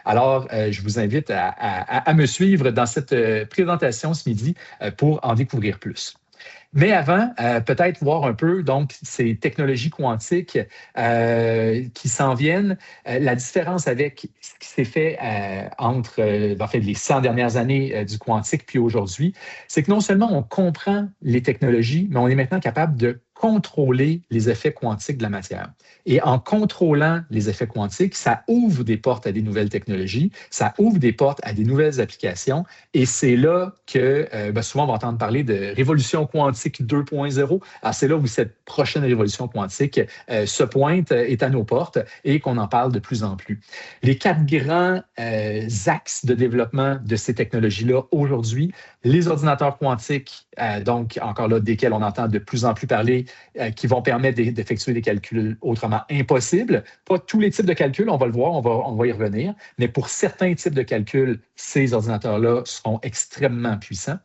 Alors, je vous invite à me suivre dans cette présentation ce midi pour en découvrir plus. Mais avant, peut-être voir un peu donc ces technologies quantiques qui s'en viennent, la différence avec ce qui s'est fait entre en fait, les 100 dernières années du quantique puis aujourd'hui, c'est que non seulement on comprend les technologies, mais on est maintenant capable de contrôler les effets quantiques de la matière. Et en contrôlant les effets quantiques, ça ouvre des portes à des nouvelles technologies, ça ouvre des portes à des nouvelles applications. Et c'est là que souvent on va entendre parler de révolution quantique 2.0. Alors c'est là où cette prochaine révolution quantique se pointe, est à nos portes et qu'on en parle de plus en plus. Les 4 grands axes de développement de ces technologies-là aujourd'hui, les ordinateurs quantiques, donc encore là, desquels on entend de plus en plus parler, qui vont permettre d'effectuer des calculs autrement impossibles. Pas tous les types de calculs, on va le voir, on va y revenir, mais pour certains types de calculs, ces ordinateurs-là seront extrêmement puissants.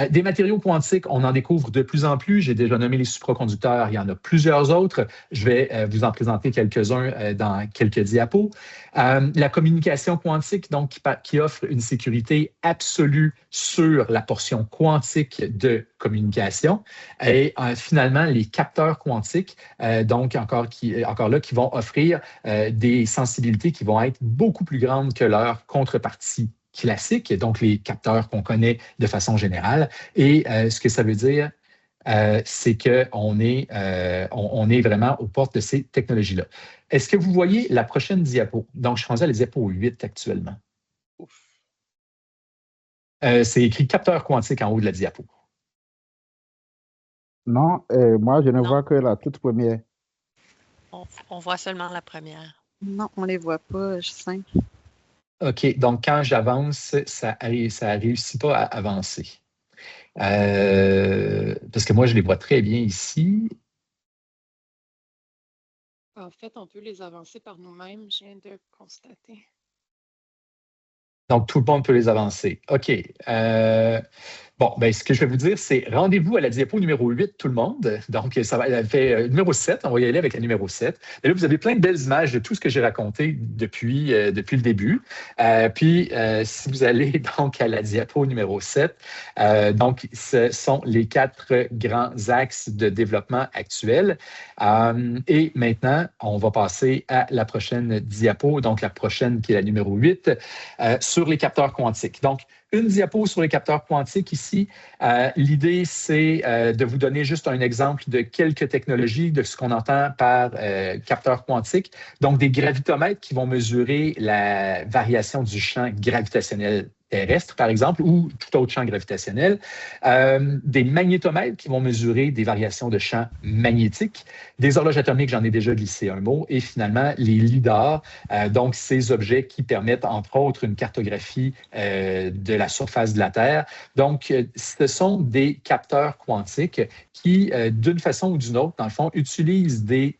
Des matériaux quantiques, on en découvre de plus en plus. J'ai déjà nommé les supraconducteurs, il y en a plusieurs autres. Je vais vous en présenter quelques-uns dans quelques diapos. La communication quantique, donc, qui offre une sécurité absolue sur la portion quantique de communication. Et finalement, les capteurs quantiques, donc encore là, qui vont offrir des sensibilités qui vont être beaucoup plus grandes que leur contrepartie classique, donc les capteurs qu'on connaît de façon générale. Et ce que ça veut dire, c'est qu'on est, on est vraiment aux portes de ces technologies-là. Est-ce que vous voyez la prochaine diapo? Donc, je suis rendu à la diapo 8 actuellement. C'est écrit capteur quantique en haut de la diapo. Non, moi, je ne vois que la toute première. On voit seulement la première. Non, on ne les voit pas, je sais. OK, donc quand j'avance, ça ne réussit pas à avancer. Parce que moi, je les vois très bien ici. En fait, on peut les avancer par nous-mêmes, je viens de constater. Donc, tout le monde peut les avancer. OK. Bon, ben, ce que je vais vous dire, c'est rendez-vous à la diapo numéro 8, tout le monde. Donc, ça va fait numéro 7. On va y aller avec la numéro 7. Et là, vous avez plein de belles images de tout ce que j'ai raconté depuis le début. Puis, si vous allez donc à la diapo numéro 7, donc, ce sont les 4 grands axes de développement actuels. Et maintenant, on va passer à la prochaine diapo, donc la prochaine qui est la numéro 8, sur les capteurs quantiques. Donc, une diapo sur les capteurs quantiques ici. L'idée, c'est de vous donner juste un exemple de quelques technologies, de ce qu'on entend par capteurs quantiques. Donc, des gravitomètres qui vont mesurer la variation du champ gravitationnel terrestre, par exemple, ou tout autre champ gravitationnel. Des magnétomètres qui vont mesurer des variations de champ magnétique. Des horloges atomiques, j'en ai déjà glissé un mot. Et finalement, les lidars, donc ces objets qui permettent, entre autres, une cartographie de la surface de la Terre. Donc, ce sont des capteurs quantiques qui, d'une façon ou d'une autre, dans le fond, utilisent des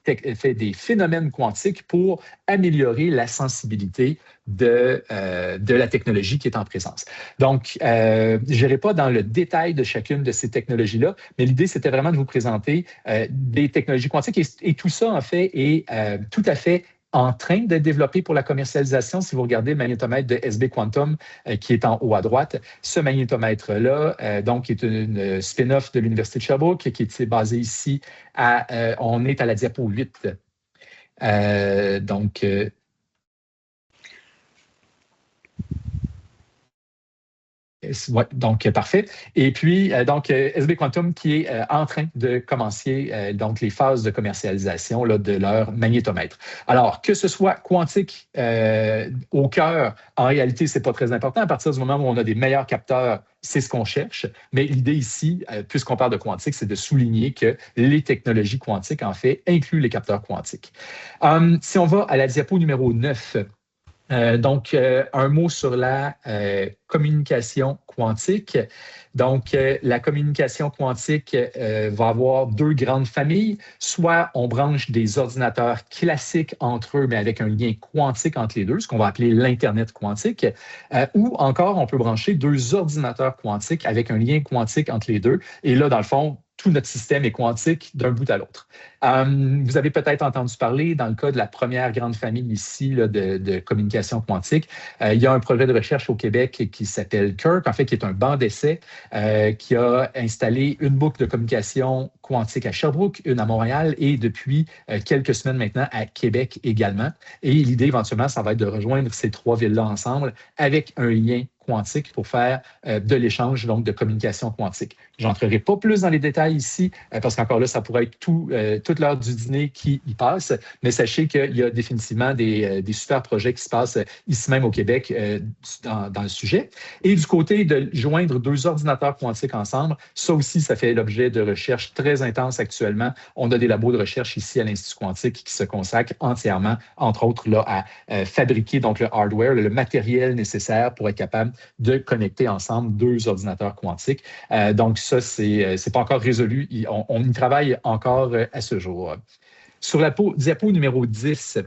phénomènes quantiques pour améliorer la sensibilité de la technologie qui est en présence. Donc, je n'irai pas dans le détail de chacune de ces technologies-là, mais l'idée, c'était vraiment de vous présenter des technologies quantiques et tout ça, en fait, est tout à fait en train d'être développé pour la commercialisation. Si vous regardez le magnétomètre de SB Quantum qui est en haut à droite, ce magnétomètre-là, donc, est une spin-off de l'Université de Sherbrooke qui est basé ici. On est à la diapo 8. Ouais, donc, parfait. Et puis, donc, SB Quantum qui est en train de commencer donc les phases de commercialisation là, de leur magnétomètre. Alors, que ce soit quantique au cœur, en réalité, ce n'est pas très important. À partir du moment où on a des meilleurs capteurs, c'est ce qu'on cherche. Mais l'idée ici, puisqu'on parle de quantique, c'est de souligner que les technologies quantiques, en fait, incluent les capteurs quantiques. Si on va à la diapo numéro 9, donc, un mot sur la communication quantique. Donc, la communication quantique va avoir 2 grandes familles. Soit on branche des ordinateurs classiques entre eux, mais avec un lien quantique entre les deux, ce qu'on va appeler l'Internet quantique. Ou encore, on peut brancher 2 ordinateurs quantiques avec un lien quantique entre les deux. Et là, dans le fond, tout notre système est quantique d'un bout à l'autre. Vous avez peut-être entendu parler, dans le cas de la première grande famille ici là, de communication quantique, il y a un projet de recherche au Québec qui s'appelle Kirk, en fait, qui est un banc d'essai qui a installé une boucle de communication quantique à Sherbrooke, une à Montréal et depuis quelques semaines maintenant à Québec également. Et l'idée, éventuellement, ça va être de rejoindre ces trois villes-là ensemble avec un lien quantique pour faire de l'échange, donc de communication quantique. Je n'entrerai pas plus dans les détails ici, parce qu'encore là, ça pourrait être toute l'heure du dîner qui y passe, mais sachez qu'il y a définitivement des super projets qui se passent ici même au Québec dans le sujet. Et du côté de joindre deux ordinateurs quantiques ensemble, ça aussi, ça fait l'objet de recherches très intenses actuellement. On a des labos de recherche ici à l'Institut quantique qui se consacrent entièrement, entre autres, là, à fabriquer donc le hardware, le matériel nécessaire pour être capable de connecter ensemble deux ordinateurs quantiques. Donc ça, c'est pas encore résolu. On y travaille encore à ce jour. Sur la diapo numéro 10,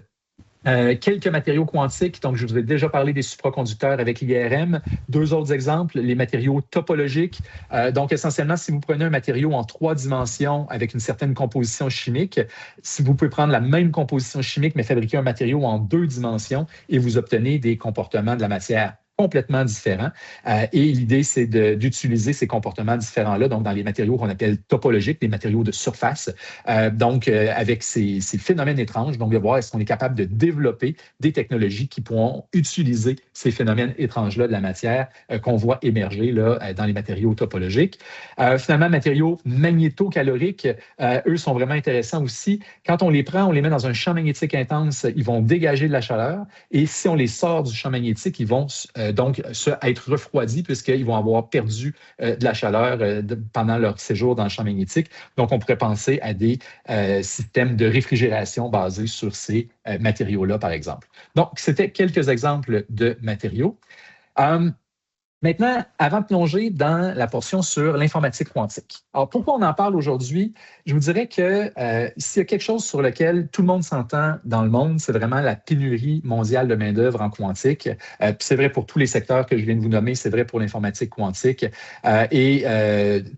quelques matériaux quantiques. Donc, je vous ai déjà parlé des supraconducteurs avec l'IRM. Deux autres exemples, les matériaux topologiques. Donc, essentiellement, si vous prenez un matériau en 3 dimensions avec une certaine composition chimique, si vous pouvez prendre la même composition chimique, mais fabriquer un matériau en 2 dimensions et vous obtenez des comportements de la matière complètement différents. Et l'idée, c'est d'utiliser ces comportements différents-là, donc dans les matériaux qu'on appelle topologiques, les matériaux de surface, avec ces phénomènes étranges, donc de voir est-ce qu'on est capable de développer des technologies qui pourront utiliser ces phénomènes étranges-là de la matière qu'on voit émerger là, dans les matériaux topologiques. Finalement, matériaux magnétocaloriques, eux sont vraiment intéressants aussi. Quand on les prend, on les met dans un champ magnétique intense, ils vont dégager de la chaleur, et si on les sort du champ magnétique, ils vont donc être refroidis puisqu'ils vont avoir perdu de la chaleur pendant leur séjour dans le champ magnétique. Donc, on pourrait penser à des systèmes de réfrigération basés sur ces matériaux-là, par exemple. Donc, c'était quelques exemples de matériaux. Maintenant, avant de plonger dans la portion sur l'informatique quantique. Alors, pourquoi on en parle aujourd'hui? Je vous dirais que s'il y a quelque chose sur lequel tout le monde s'entend dans le monde, c'est vraiment la pénurie mondiale de main-d'œuvre en quantique. Puis c'est vrai pour tous les secteurs que je viens de vous nommer, c'est vrai pour l'informatique quantique. Et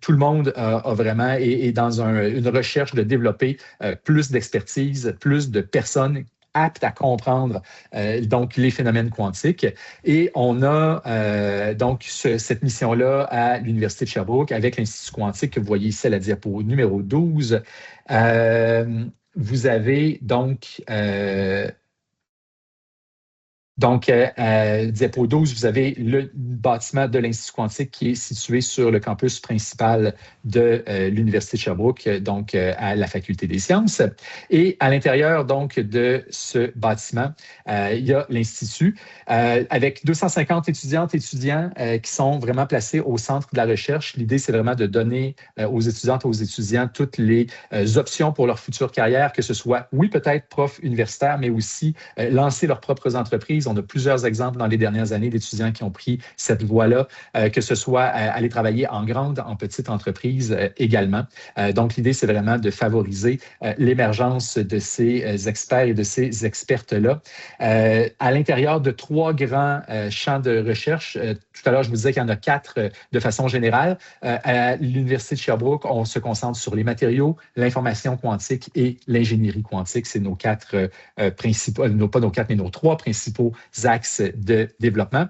tout le monde a vraiment est dans une recherche de développer plus d'expertise, plus de personnes aptes à comprendre donc les phénomènes quantiques. Et on a donc cette mission-là à l'Université de Sherbrooke avec l'Institut quantique que vous voyez ici à la diapo numéro 12. Vous avez donc diapo 12, vous avez le bâtiment de l'Institut quantique qui est situé sur le campus principal de l'Université de Sherbrooke, donc à la Faculté des sciences. Et à l'intérieur donc de ce bâtiment, il y a l'Institut avec 250 étudiantes et étudiants qui sont vraiment placés au centre de la recherche. L'idée, c'est vraiment de donner aux étudiantes et aux étudiants toutes les options pour leur future carrière, que ce soit, oui, peut-être prof universitaire, mais aussi lancer leurs propres entreprises. On a plusieurs exemples dans les dernières années d'étudiants qui ont pris cette voie-là, que ce soit aller travailler en grande, en petite entreprise également. Donc, l'idée, c'est vraiment de favoriser l'émergence de ces experts et de ces expertes-là. À l'intérieur de 3 grands champs de recherche, tout à l'heure, je vous disais qu'il y en a 4 de façon générale. À l'Université de Sherbrooke, on se concentre sur les matériaux, l'information quantique et l'ingénierie quantique. C'est nos 4 principaux, pas nos 4, mais nos 3 principaux axes de développement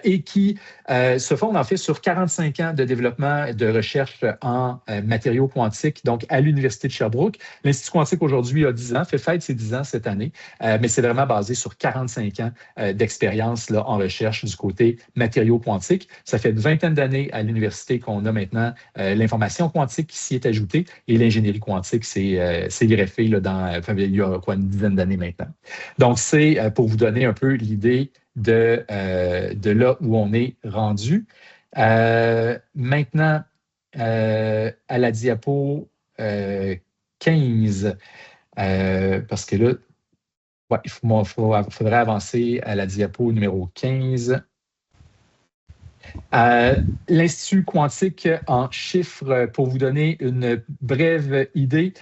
et qui se fondent en fait sur 45 ans de développement et de recherche en matériaux quantiques, donc à l'Université de Sherbrooke. L'Institut quantique aujourd'hui a 10 ans, fête ses 10 ans cette année, mais c'est vraiment basé sur 45 ans d'expérience là, en recherche du côté matériaux quantiques. Ça fait une vingtaine d'années à l'université qu'on a maintenant l'information quantique qui s'y est ajoutée et l'ingénierie quantique s'est greffée là, il y a une dizaine d'années maintenant. Donc, c'est pour vous donner un peu l'idée de là où on est rendu. Maintenant, à la diapo 15, parce que là, ouais, il faudrait avancer à la diapo numéro 15. L'Institut quantique en chiffres, pour vous donner une brève idée,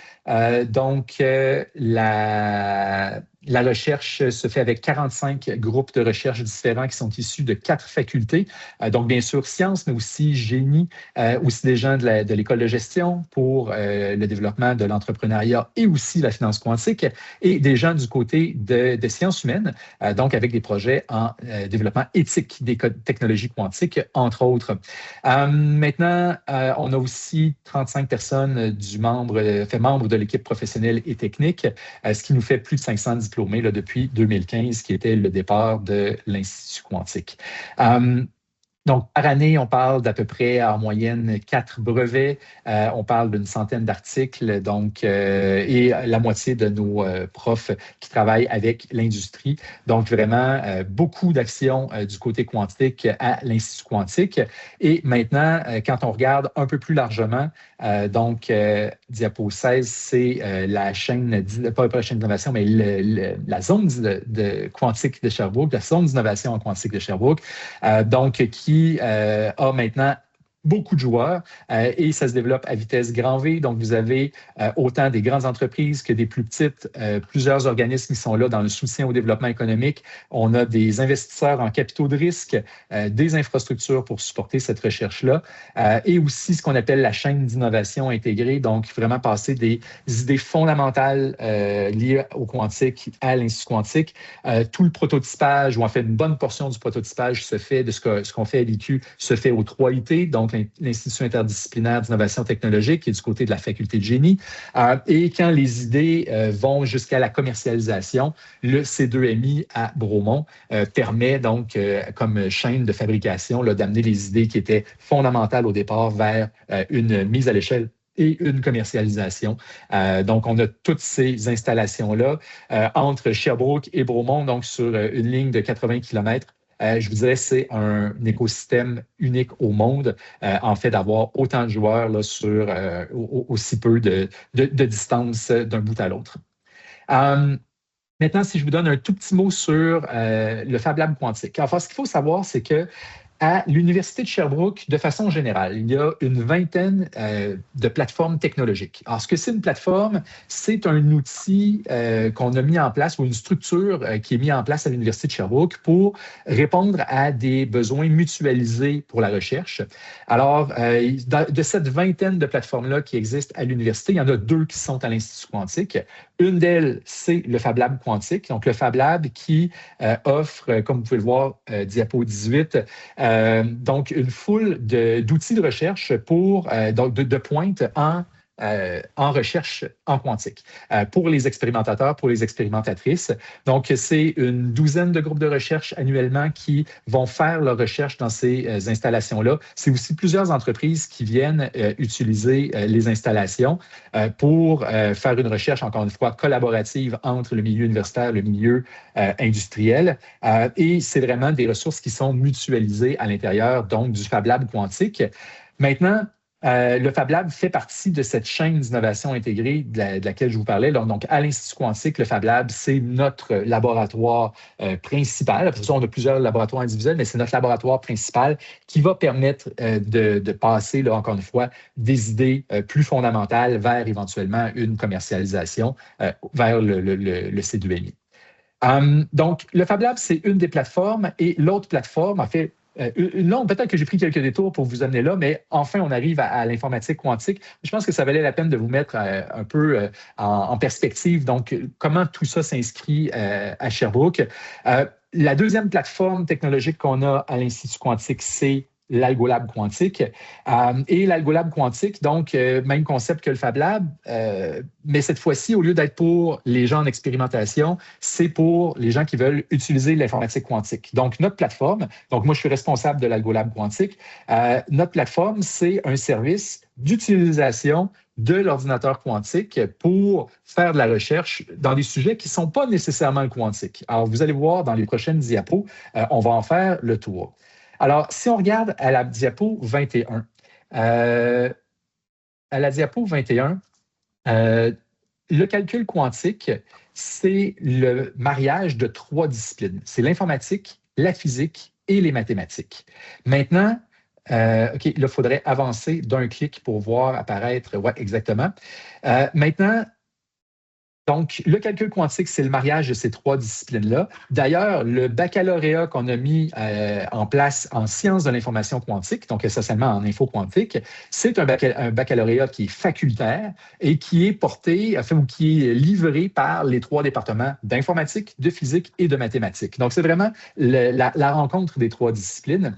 donc La recherche se fait avec 45 groupes de recherche différents qui sont issus de 4 facultés. Donc, bien sûr, sciences, mais aussi génie, aussi des gens de l'école de gestion pour le développement de l'entrepreneuriat et aussi la finance quantique, et des gens du côté de sciences humaines, donc avec des projets en développement éthique des technologies quantiques, entre autres. Maintenant, on a aussi 35 personnes membres de l'équipe professionnelle et technique, ce qui nous fait plus de 500 diplômés là, depuis 2015, qui était le départ de l'Institut quantique. Donc, par année, on parle d'à peu près en moyenne 4 brevets. On parle d'une centaine d'articles, donc, et la moitié de nos profs qui travaillent avec l'industrie. Donc, vraiment, beaucoup d'actions du côté quantique à l'Institut quantique. Et maintenant, quand on regarde un peu plus largement, donc, diapo 16, c'est la chaîne, pas la chaîne d'innovation, mais la zone de quantique de Sherbrooke, la zone d'innovation en quantique de Sherbrooke, donc, qui a maintenant beaucoup de joueurs et ça se développe à vitesse grand V. Donc, vous avez autant des grandes entreprises que des plus petites, plusieurs organismes qui sont là dans le soutien au développement économique. On a des investisseurs en capitaux de risque, des infrastructures pour supporter cette recherche-là et aussi ce qu'on appelle la chaîne d'innovation intégrée. Donc, vraiment passer des idées fondamentales liées au quantique à l'Institut quantique. Tout le prototypage, ou en fait une bonne portion du prototypage se fait de ce qu'on fait à l'IQ, se fait au 3IT, donc l'Institut interdisciplinaire d'innovation technologique, qui est du côté de la faculté de génie. Et quand les idées vont jusqu'à la commercialisation, le C2MI à Bromont permet donc, comme chaîne de fabrication, d'amener les idées qui étaient fondamentales au départ vers une mise à l'échelle et une commercialisation. Donc, on a toutes ces installations-là entre Sherbrooke et Bromont, donc sur une ligne de 80 km. Je vous dirais que c'est un écosystème unique au monde, en fait, d'avoir autant de joueurs là, sur aussi peu de distance d'un bout à l'autre. Maintenant, si je vous donne un tout petit mot sur le Fab Lab quantique. Enfin, ce qu'il faut savoir, c'est que à l'Université de Sherbrooke, de façon générale, il y a une vingtaine de plateformes technologiques. Alors, ce que c'est une plateforme, c'est un outil qu'on a mis en place ou une structure qui est mise en place à l'Université de Sherbrooke pour répondre à des besoins mutualisés pour la recherche. Alors, de cette vingtaine de plateformes-là qui existent à l'université, il y en a 2 qui sont à l'Institut quantique. Une d'elles, c'est le Fab Lab quantique. Donc, le Fab Lab qui offre, comme vous pouvez le voir, diapo 18, donc une foule d'outils de recherche de pointe en recherche en quantique pour les expérimentateurs, pour les expérimentatrices. Donc, c'est une douzaine de groupes de recherche annuellement qui vont faire leur recherche dans ces installations-là. C'est aussi plusieurs entreprises qui viennent utiliser les installations pour faire une recherche, encore une fois, collaborative entre le milieu universitaire et le milieu industriel. Et c'est vraiment des ressources qui sont mutualisées à l'intérieur, donc, du Fab Lab quantique. Maintenant, le Fab Lab fait partie de cette chaîne d'innovation intégrée de laquelle je vous parlais. Donc, à l'Institut quantique, le Fab Lab, c'est notre laboratoire principal. De toute façon, on a plusieurs laboratoires individuels, mais c'est notre laboratoire principal qui va permettre de passer, là, encore une fois, des idées plus fondamentales vers éventuellement une commercialisation vers le C2MI. Donc, le Fab Lab, c'est une des plateformes et l'autre plateforme, en fait, peut-être que j'ai pris quelques détours pour vous amener là, mais enfin, on arrive à l'informatique quantique. Je pense que ça valait la peine de vous mettre un peu en perspective. Donc, comment tout ça s'inscrit à Sherbrooke. La deuxième plateforme technologique qu'on a à l'Institut quantique, c'est l'Algolab quantique. Et l'Algolab quantique, donc, même concept que le Fab Lab, mais cette fois-ci, au lieu d'être pour les gens en expérimentation, c'est pour les gens qui veulent utiliser l'informatique quantique. Donc, notre plateforme, donc moi, je suis responsable de l'Algolab quantique. Notre plateforme, c'est un service d'utilisation de l'ordinateur quantique pour faire de la recherche dans des sujets qui ne sont pas nécessairement le quantique. Alors, vous allez voir dans les prochaines diapos, on va en faire le tour. Alors, si on regarde à la diapo 21, le calcul quantique, c'est le mariage de 3 disciplines. C'est l'informatique, la physique et les mathématiques. Maintenant, OK, là, il faudrait avancer d'un clic pour voir apparaître, ouais, exactement. Maintenant, Donc, le calcul quantique, c'est le mariage de ces trois disciplines-là. D'ailleurs, le baccalauréat qu'on a mis en place en sciences de l'information quantique, donc essentiellement en info quantique, c'est un baccalauréat qui est facultaire et qui est porté, enfin, ou qui est livré par les trois départements d'informatique, de physique et de mathématiques. Donc, c'est vraiment la rencontre des trois disciplines.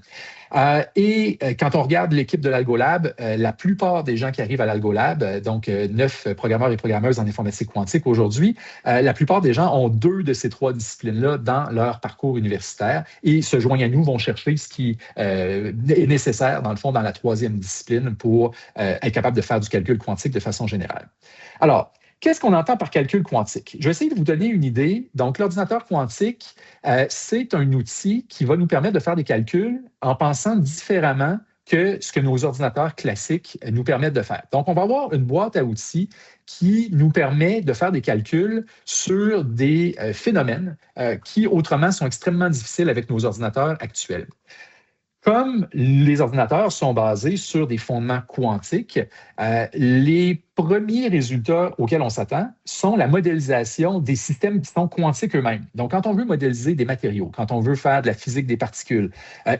Quand on regarde l'équipe de l'Algolab, la plupart des gens qui arrivent à l'Algolab, donc 9 programmeurs et programmeuses en informatique quantique aujourd'hui, la plupart des gens ont 2 de ces 3 disciplines-là dans leur parcours universitaire et se joignent à nous, vont chercher ce qui est nécessaire, dans le fond, dans la 3e discipline pour être capable de faire du calcul quantique de façon générale. Alors, qu'est-ce qu'on entend par calcul quantique? Je vais essayer de vous donner une idée. Donc, l'ordinateur quantique, c'est un outil qui va nous permettre de faire des calculs en pensant différemment que ce que nos ordinateurs classiques nous permettent de faire. Donc, on va avoir une boîte à outils qui nous permet de faire des calculs sur des phénomènes qui, autrement, sont extrêmement difficiles avec nos ordinateurs actuels. Comme les ordinateurs sont basés sur des fondements quantiques, les premiers résultats auxquels on s'attend sont la modélisation des systèmes qui sont quantiques eux-mêmes. Donc, quand on veut modéliser des matériaux, quand on veut faire de la physique des particules,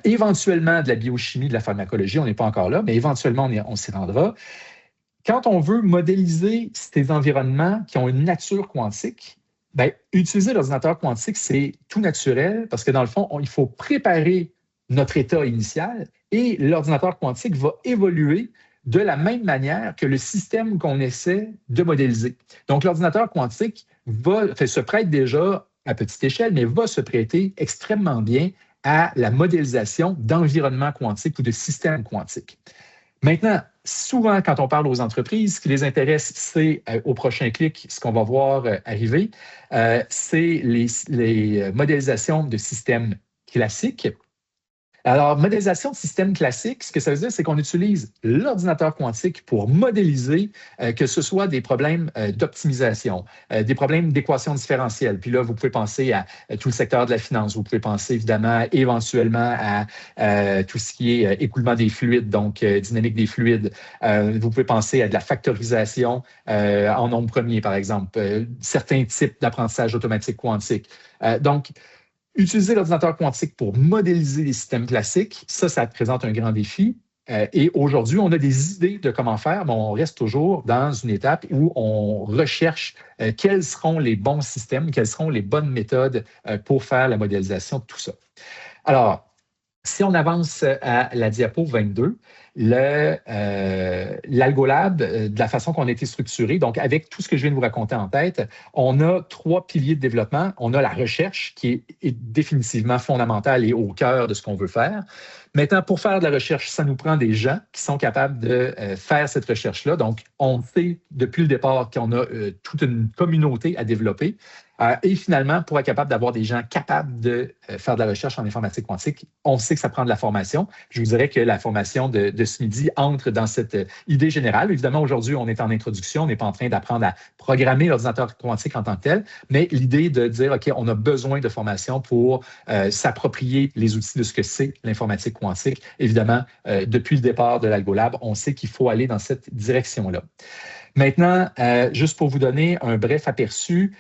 éventuellement de la biochimie, de la pharmacologie, on n'est pas encore là, mais éventuellement, on s'y rendra. Quand on veut modéliser ces environnements qui ont une nature quantique, bien, utiliser l'ordinateur quantique, c'est tout naturel parce que dans le fond, il faut préparer notre état initial et l'ordinateur quantique va évoluer de la même manière que le système qu'on essaie de modéliser. Donc, l'ordinateur quantique se prête déjà à petite échelle, mais va se prêter extrêmement bien à la modélisation d'environnements quantiques ou de systèmes quantiques. Maintenant, souvent, quand on parle aux entreprises, ce qui les intéresse, c'est au prochain clic, ce qu'on va voir arriver, c'est les modélisations de systèmes classiques. Alors, modélisation de système classique, ce que ça veut dire, c'est qu'on utilise l'ordinateur quantique pour modéliser que ce soit des problèmes d'optimisation, des problèmes d'équation différentielle. Puis là, vous pouvez penser à tout le secteur de la finance. Vous pouvez penser évidemment éventuellement à tout ce qui est écoulement des fluides, donc dynamique des fluides. Vous pouvez penser à de la factorisation en nombre premier, par exemple, certains types d'apprentissage automatique quantique. Donc, utiliser l'ordinateur quantique pour modéliser les systèmes classiques, ça présente un grand défi. Et aujourd'hui, on a des idées de comment faire, mais on reste toujours dans une étape où on recherche quels seront les bons systèmes, quelles seront les bonnes méthodes pour faire la modélisation de tout ça. Alors, si on avance à la diapo 22, l'Algolab, de la façon qu'on a été structuré, donc avec tout ce que je viens de vous raconter en tête, on a 3 piliers de développement. On a la recherche qui est définitivement fondamentale et au cœur de ce qu'on veut faire. Maintenant, pour faire de la recherche, ça nous prend des gens qui sont capables de faire cette recherche-là. Donc, on sait depuis le départ qu'on a toute une communauté à développer. Et finalement, pour être capable d'avoir des gens capables de faire de la recherche en informatique quantique, on sait que ça prend de la formation. Je vous dirais que la formation de ce midi entre dans cette idée générale. Évidemment, aujourd'hui, on est en introduction, on n'est pas en train d'apprendre à programmer l'ordinateur quantique en tant que tel, mais l'idée de dire, OK, on a besoin de formation pour s'approprier les outils de ce que c'est l'informatique quantique. Évidemment, depuis le départ de l'Algolab, on sait qu'il faut aller dans cette direction-là. Maintenant, juste pour vous donner un bref aperçu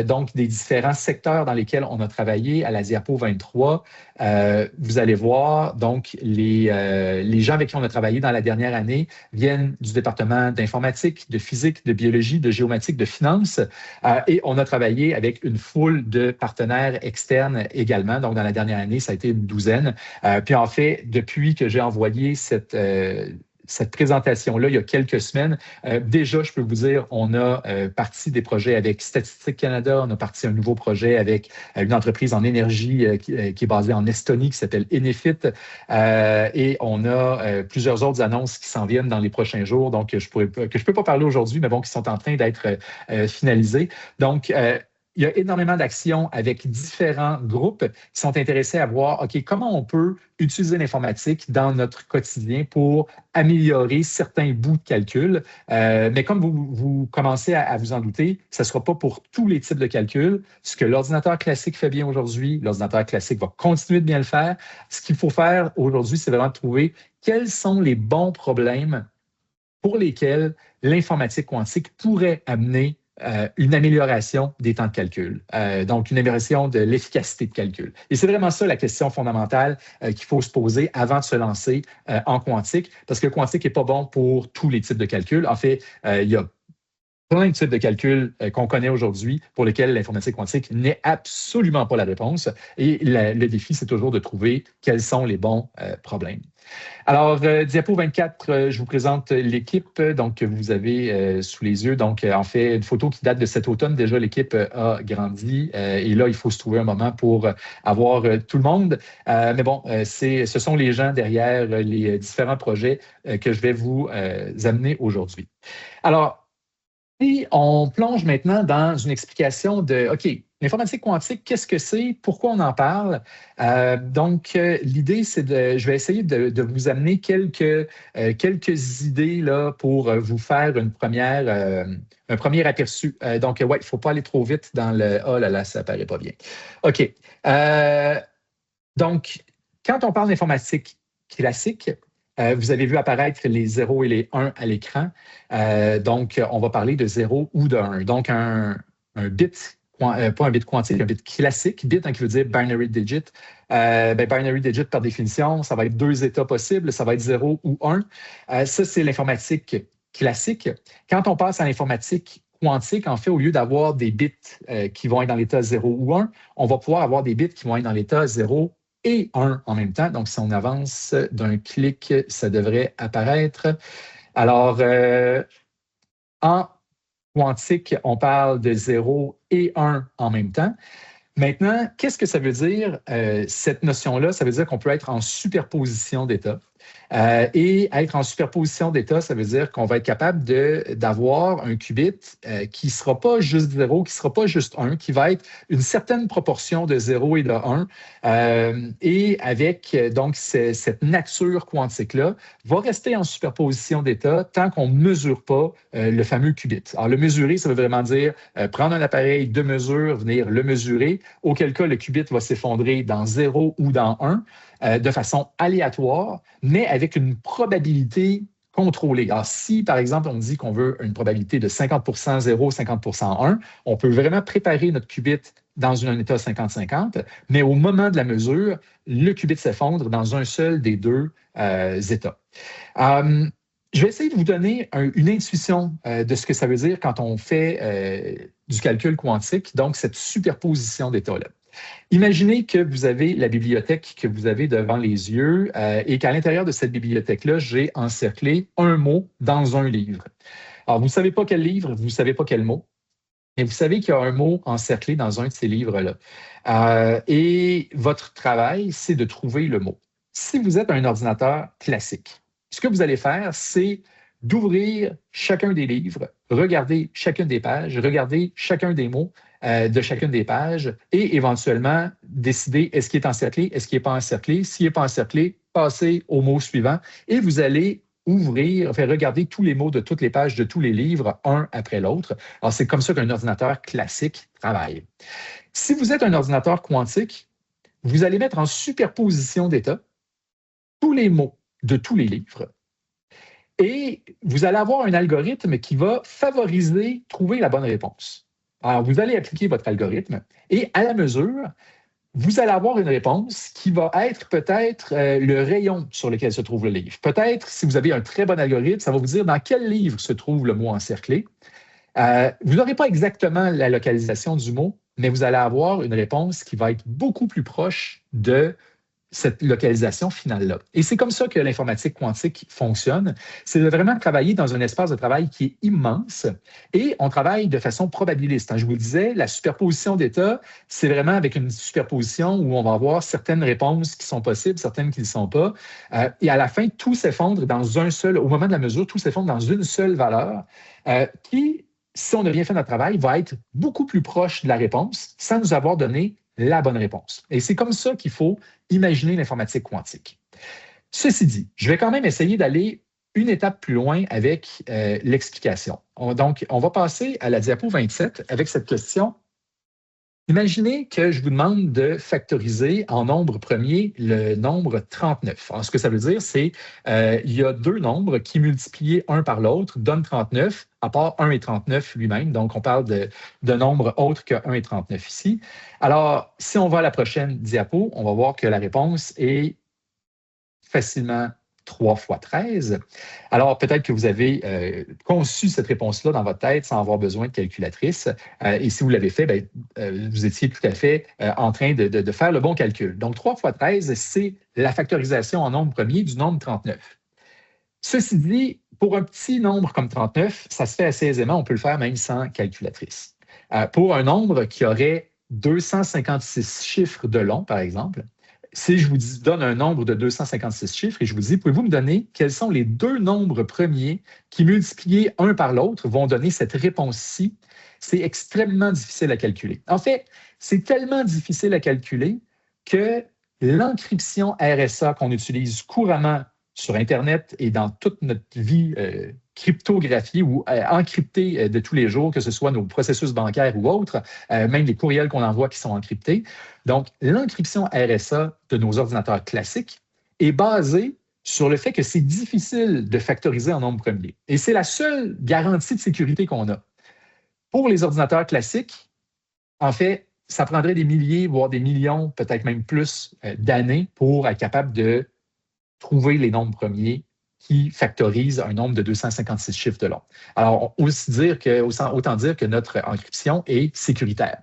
donc des différents secteurs dans lesquels on a travaillé à la diapo 23, vous allez voir donc les gens avec qui on a travaillé dans la dernière année viennent du département d'informatique, de physique, de biologie, de géomatique, de finance et on a travaillé avec une foule de partenaires externes également. Donc, dans la dernière année, ça a été une douzaine. Puis en fait, depuis que j'ai envoyé cette présentation-là, il y a quelques semaines. Déjà, je peux vous dire, on a parti des projets avec Statistique Canada, on a parti un nouveau projet avec une entreprise en énergie qui est basée en Estonie, qui s'appelle Enefit, et on a plusieurs autres annonces qui s'en viennent dans les prochains jours, donc que je peux pas parler aujourd'hui, mais bon, qui sont en train d'être finalisées. Donc, il y a énormément d'actions avec différents groupes qui sont intéressés à voir, OK, comment on peut utiliser l'informatique dans notre quotidien pour améliorer certains bouts de calcul. Mais comme vous commencez à vous en douter, ce ne sera pas pour tous les types de calculs. Ce que l'ordinateur classique fait bien aujourd'hui, l'ordinateur classique va continuer de bien le faire. Ce qu'il faut faire aujourd'hui, c'est vraiment de trouver quels sont les bons problèmes pour lesquels l'informatique quantique pourrait amener une amélioration des temps de calcul, donc une amélioration de l'efficacité de calcul. Et c'est vraiment ça la question fondamentale qu'il faut se poser avant de se lancer en quantique, parce que le quantique n'est pas bon pour tous les types de calculs. En fait, il y a plein de types de calculs qu'on connaît aujourd'hui pour lesquels l'informatique quantique n'est absolument pas la réponse. Et le défi, c'est toujours de trouver quels sont les bons problèmes. Alors, diapo 24, je vous présente l'équipe donc, que vous avez sous les yeux. Donc, en fait, une photo qui date de cet automne. Déjà, l'équipe a grandi et là, il faut se trouver un moment pour avoir tout le monde. Mais bon, ce sont les gens derrière les différents projets que je vais vous amener aujourd'hui. Alors, et on plonge maintenant dans une explication de, OK, l'informatique quantique, qu'est-ce que c'est? Pourquoi on en parle? L'idée, c'est je vais essayer de vous amener quelques idées là, pour vous faire un premier aperçu. Ouais, il ne faut pas aller trop vite dans le « oh là là, ça ne paraît pas bien ». OK. Donc, quand on parle d'informatique classique, vous avez vu apparaître les 0 et les 1 à l'écran. Donc, on va parler de 0 ou de 1. Donc, un bit, pas un bit quantique, un bit classique. Bit, qui veut dire binary digit. Binary digit, par définition, ça va être 2 états possibles. Ça va être 0 ou 1. Ça, c'est l'informatique classique. Quand on passe à l'informatique quantique, en fait, au lieu d'avoir des bits qui vont être dans l'état 0 ou 1, on va pouvoir avoir des bits qui vont être dans l'état 0 et 1 en même temps. Donc, si on avance d'un clic, ça devrait apparaître. Alors, en quantique, on parle de 0 et 1 en même temps. Maintenant, qu'est-ce que ça veut dire, cette notion-là? Ça veut dire qu'on peut être en superposition d'états. Et être en superposition d'états, ça veut dire qu'on va être capable d'avoir un qubit qui ne sera pas juste 0, qui ne sera pas juste 1, qui va être une certaine proportion de 0 et de 1. Et avec donc cette nature quantique-là, va rester en superposition d'états tant qu'on ne mesure pas le fameux qubit. Alors, le mesurer, ça veut vraiment dire prendre un appareil de mesure, venir le mesurer, auquel cas le qubit va s'effondrer dans 0 ou dans 1. De façon aléatoire, mais avec une probabilité contrôlée. Alors, si, par exemple, on dit qu'on veut une probabilité de 50% 0, 50% 1, on peut vraiment préparer notre qubit dans un état 50-50, mais au moment de la mesure, le qubit s'effondre dans un seul des deux états. Je vais essayer de vous donner une intuition de ce que ça veut dire quand on fait du calcul quantique, donc cette superposition d'états-là. Imaginez que vous avez la bibliothèque que vous avez devant les yeux et qu'à l'intérieur de cette bibliothèque-là, j'ai encerclé un mot dans un livre. Alors, vous ne savez pas quel livre, vous ne savez pas quel mot, mais vous savez qu'il y a un mot encerclé dans un de ces livres-là. Et votre travail, c'est de trouver le mot. Si vous êtes un ordinateur classique, ce que vous allez faire, c'est d'ouvrir chacun des livres, regarder chacune des pages, regarder chacun des mots de chacune des pages et éventuellement décider est-ce qu'il est encerclé, est-ce qu'il n'est pas encerclé. S'il n'est pas encerclé, passez au mot suivant et vous allez regarder tous les mots de toutes les pages de tous les livres, un après l'autre. Alors, c'est comme ça qu'un ordinateur classique travaille. Si vous êtes un ordinateur quantique, vous allez mettre en superposition d'états tous les mots de tous les livres. Et vous allez avoir un algorithme qui va favoriser trouver la bonne réponse. Alors, vous allez appliquer votre algorithme et à la mesure, vous allez avoir une réponse qui va être peut-être le rayon sur lequel se trouve le livre. Peut-être, si vous avez un très bon algorithme, ça va vous dire dans quel livre se trouve le mot encerclé. Vous n'aurez pas exactement la localisation du mot, mais vous allez avoir une réponse qui va être beaucoup plus proche de cette localisation finale-là. Et c'est comme ça que l'informatique quantique fonctionne. C'est de vraiment travailler dans un espace de travail qui est immense et on travaille de façon probabiliste. Je vous le disais, la superposition d'états, c'est vraiment avec une superposition où on va avoir certaines réponses qui sont possibles, certaines qui ne le sont pas. Et à la fin, tout s'effondre dans un seul, au moment de la mesure, tout s'effondre dans une seule valeur qui, si on a bien fait notre travail, va être beaucoup plus proche de la réponse sans nous avoir donné la bonne réponse. Et c'est comme ça qu'il faut imaginer l'informatique quantique. Ceci dit, je vais quand même essayer d'aller une étape plus loin avec l'explication. Donc, on va passer à la diapo 27 avec cette question. Imaginez que je vous demande de factoriser en nombre premier le nombre 39. Alors, ce que ça veut dire, c'est il y a deux nombres qui, multipliés un par l'autre, donnent 39, à part 1 et 39 lui-même. Donc, on parle de nombres autres que 1 et 39 ici. Alors, si on va à la prochaine diapo, on va voir que la réponse est facilement 3 fois 13. Alors, peut-être que vous avez conçu cette réponse-là dans votre tête sans avoir besoin de calculatrice. Et si vous l'avez fait, vous étiez tout à fait en train de faire le bon calcul. Donc, 3 fois 13, c'est la factorisation en nombre premier du nombre 39. Ceci dit, pour un petit nombre comme 39, ça se fait assez aisément. On peut le faire même sans calculatrice. Pour un nombre qui aurait 256 chiffres de long, par exemple, si je vous donne un nombre de 256 chiffres et je vous dis, pouvez-vous me donner quels sont les deux nombres premiers qui, multipliés un par l'autre, vont donner cette réponse-ci? C'est extrêmement difficile à calculer. En fait, c'est tellement difficile à calculer que l'encryption RSA qu'on utilise couramment sur Internet et dans toute notre vie cryptographiée ou encryptée de tous les jours, que ce soit nos processus bancaires ou autres, même les courriels qu'on envoie qui sont encryptés. Donc, l'encryption RSA de nos ordinateurs classiques est basée sur le fait que c'est difficile de factoriser en nombre premier. Et c'est la seule garantie de sécurité qu'on a. Pour les ordinateurs classiques, en fait, ça prendrait des milliers, voire des millions, peut-être même plus d'années pour être capable de trouver les nombres premiers qui factorisent un nombre de 256 chiffres de long. Alors, autant dire que notre encryption est sécuritaire.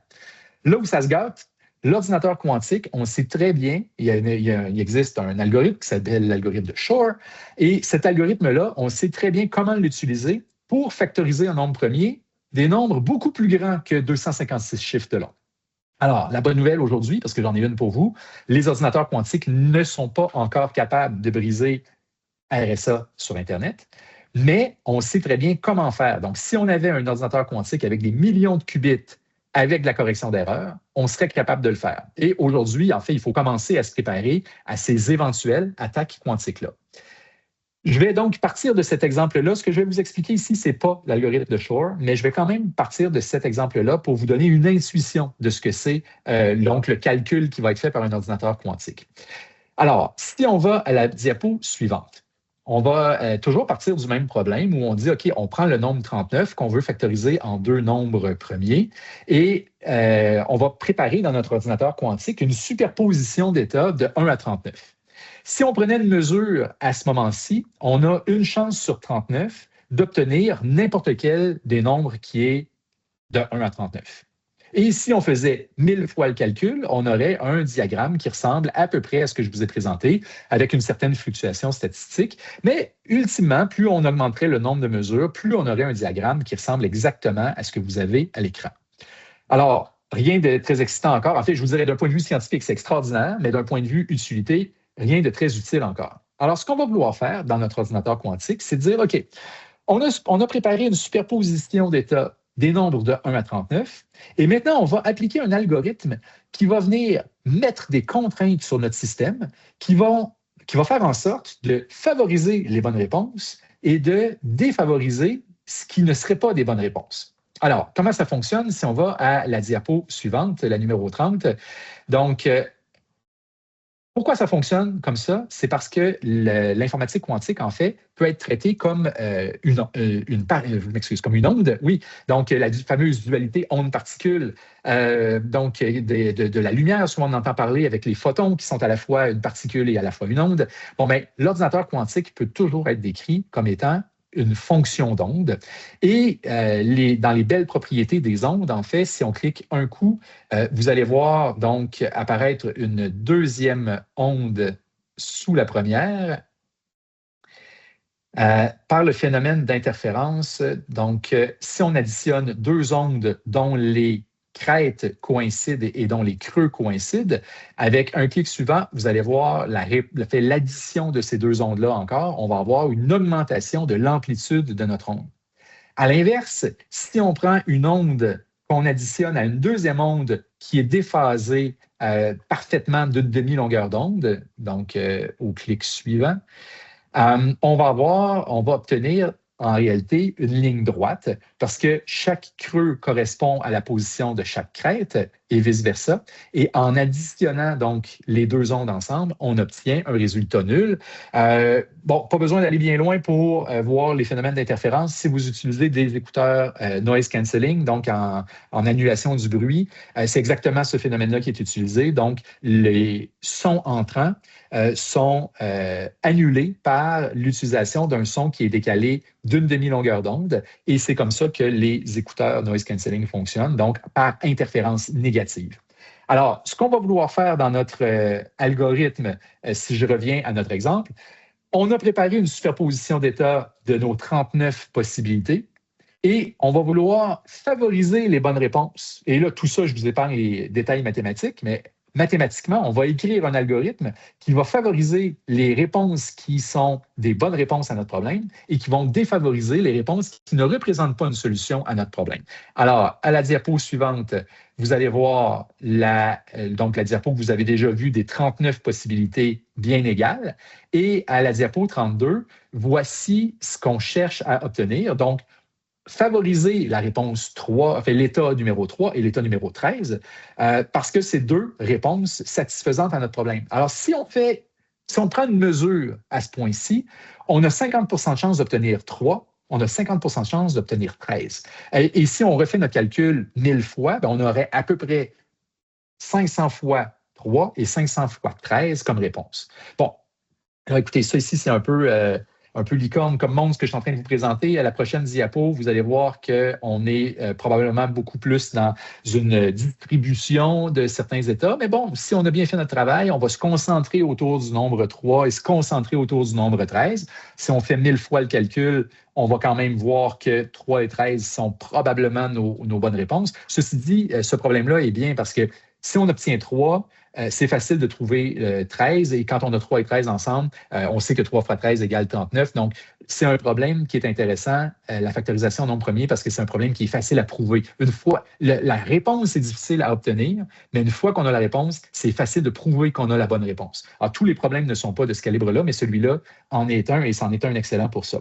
Là où ça se gâte, l'ordinateur quantique, on sait très bien, il existe un algorithme qui s'appelle l'algorithme de Shor, et cet algorithme-là, on sait très bien comment l'utiliser pour factoriser un nombre premier des nombres beaucoup plus grands que 256 chiffres de long. Alors, la bonne nouvelle aujourd'hui, parce que j'en ai une pour vous, les ordinateurs quantiques ne sont pas encore capables de briser RSA sur Internet, mais on sait très bien comment faire. Donc, si on avait un ordinateur quantique avec des millions de qubits avec de la correction d'erreur, on serait capable de le faire. Et aujourd'hui, en fait, il faut commencer à se préparer à ces éventuelles attaques quantiques-là. Je vais donc partir de cet exemple-là. Ce que je vais vous expliquer ici, ce n'est pas l'algorithme de Shor, mais je vais quand même partir de cet exemple-là pour vous donner une intuition de ce que c'est donc le calcul qui va être fait par un ordinateur quantique. Alors, si on va à la diapo suivante, on va toujours partir du même problème où on dit, OK, on prend le nombre 39 qu'on veut factoriser en deux nombres premiers et on va préparer dans notre ordinateur quantique une superposition d'états de 1 à 39. Si on prenait une mesure à ce moment-ci, on a une chance sur 39 d'obtenir n'importe quel des nombres qui est de 1 à 39. Et si on faisait 1000 fois le calcul, on aurait un diagramme qui ressemble à peu près à ce que je vous ai présenté, avec une certaine fluctuation statistique. Mais ultimement, plus on augmenterait le nombre de mesures, plus on aurait un diagramme qui ressemble exactement à ce que vous avez à l'écran. Alors, rien de très excitant encore. En fait, je vous dirais d'un point de vue scientifique, c'est extraordinaire, mais d'un point de vue utilité, rien de très utile encore. Alors, ce qu'on va vouloir faire dans notre ordinateur quantique, c'est de dire, OK, on a préparé une superposition d'états des nombres de 1 à 39, et maintenant, on va appliquer un algorithme qui va venir mettre des contraintes sur notre système qui va faire en sorte de favoriser les bonnes réponses et de défavoriser ce qui ne serait pas des bonnes réponses. Alors, comment ça fonctionne si on va à la diapo suivante, la numéro 30? Donc, pourquoi ça fonctionne comme ça? C'est parce que l'informatique quantique, en fait, peut être traitée comme comme une onde. Oui, donc la fameuse dualité onde-particule, donc de la lumière, souvent on entend parler avec les photons qui sont à la fois une particule et à la fois une onde. Bon, bien, l'ordinateur quantique peut toujours être décrit comme étant une fonction d'onde. Et dans les belles propriétés des ondes, en fait, si on clique un coup, vous allez voir donc apparaître une deuxième onde sous la première par le phénomène d'interférence. Donc, si on additionne deux ondes dont les crêtes coïncident et dont les creux coïncident, avec un clic suivant, vous allez voir l'addition de ces deux ondes-là encore, on va avoir une augmentation de l'amplitude de notre onde. À l'inverse, si on prend une onde qu'on additionne à une deuxième onde qui est déphasée parfaitement d'une demi-longueur d'onde, donc au clic suivant, on va obtenir en réalité une ligne droite parce que chaque creux correspond à la position de chaque crête et vice-versa. Et en additionnant donc les deux ondes ensemble, on obtient un résultat nul. Bon, pas besoin d'aller bien loin pour voir les phénomènes d'interférence. Si vous utilisez des écouteurs noise cancelling, donc en annulation du bruit, c'est exactement ce phénomène-là qui est utilisé. Donc, les sons entrants sont annulés par l'utilisation d'un son qui est décalé d'une demi-longueur d'onde. Et c'est comme ça que les écouteurs noise cancelling fonctionnent, donc par interférence négative. Alors, ce qu'on va vouloir faire dans notre algorithme, si je reviens à notre exemple, on a préparé une superposition d'états de nos 39 possibilités et on va vouloir favoriser les bonnes réponses. Et là, tout ça, je vous épargne les détails mathématiques, mais mathématiquement, on va écrire un algorithme qui va favoriser les réponses qui sont des bonnes réponses à notre problème et qui vont défavoriser les réponses qui ne représentent pas une solution à notre problème. Alors, à la diapo suivante, vous allez voir donc la diapo que vous avez déjà vue des 39 possibilités bien égales. Et à la diapo 32, voici ce qu'on cherche à obtenir. Donc, favoriser la réponse 3, enfin l'état numéro 3 et l'état numéro 13, parce que c'est deux réponses satisfaisantes à notre problème. Alors, si on prend une mesure à ce point-ci, on a 50 de chance d'obtenir 3, on a 50 de chance d'obtenir 13. Et si on refait notre calcul 1000 fois, bien, on aurait à peu près 500 fois 3 et 500 fois 13 comme réponse. Bon, alors écoutez, ça ici, c'est un peu licorne comme monstre que je suis en train de vous présenter. À la prochaine diapo, vous allez voir qu'on est probablement beaucoup plus dans une distribution de certains états. Mais bon, si on a bien fait notre travail, on va se concentrer autour du nombre 3 et se concentrer autour du nombre 13. Si on fait 1000 fois le calcul, on va quand même voir que 3 et 13 sont probablement nos bonnes réponses. Ceci dit, ce problème-là est bien parce que si on obtient 3, c'est facile de trouver 13 et quand on a 3 et 13 ensemble, on sait que 3 fois 13 égale 39. Donc, c'est un problème qui est intéressant, la factorisation en nombre premier, parce que c'est un problème qui est facile à prouver. Une fois, la réponse est difficile à obtenir, mais une fois qu'on a la réponse, c'est facile de prouver qu'on a la bonne réponse. Alors, tous les problèmes ne sont pas de ce calibre-là, mais celui-là en est un et c'en est un excellent pour ça.